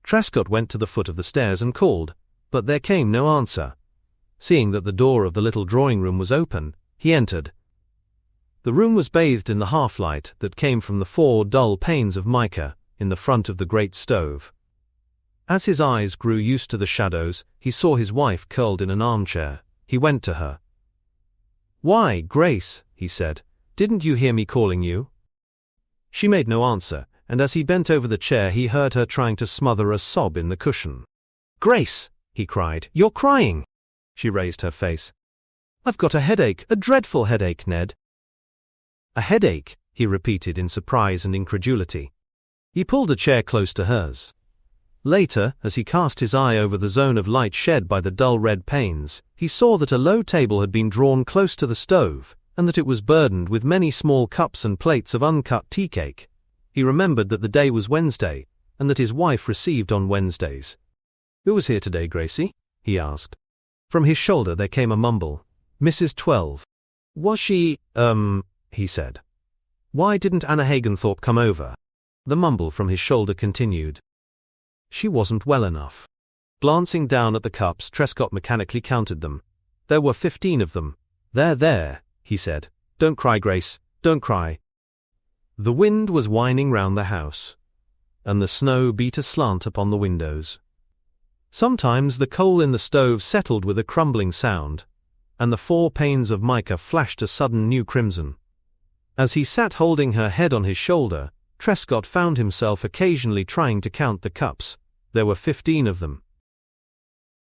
Trescott went to the foot of the stairs and called, but there came no answer. Seeing that the door of the little drawing-room was open, he entered. The room was bathed in the half-light that came from the 4 dull panes of mica in the front of the great stove. As his eyes grew used to the shadows, he saw his wife curled in an armchair. He went to her. "Why, Grace," he said, "didn't you hear me calling you?" She made no answer, and as he bent over the chair he heard her trying to smother a sob in the cushion. "Grace," he cried, "you're crying!" She raised her face. "I've got a headache, a dreadful headache, Ned." "A headache?" he repeated in surprise and incredulity. He pulled a chair close to hers. Later, as he cast his eye over the zone of light shed by the dull red panes, he saw that a low table had been drawn close to the stove, and that it was burdened with many small cups and plates of uncut tea cake. He remembered that the day was Wednesday, and that his wife received on Wednesdays. "Who was here today, Gracie?" he asked. From his shoulder there came a mumble. "Mrs. 12. Was she, he said. "Why didn't Anna Hagenthorpe come over?" The mumble from his shoulder continued. "She wasn't well enough." Glancing down at the cups, Trescott mechanically counted them. There were 15 of them. There, he said. "Don't cry, Grace, don't cry." The wind was whining round the house, and the snow beat aslant upon the windows. Sometimes the coal in the stove settled with a crumbling sound, and the 4 panes of mica flashed a sudden new crimson. As he sat holding her head on his shoulder, Trescott found himself occasionally trying to count the cups. There were 15 of them.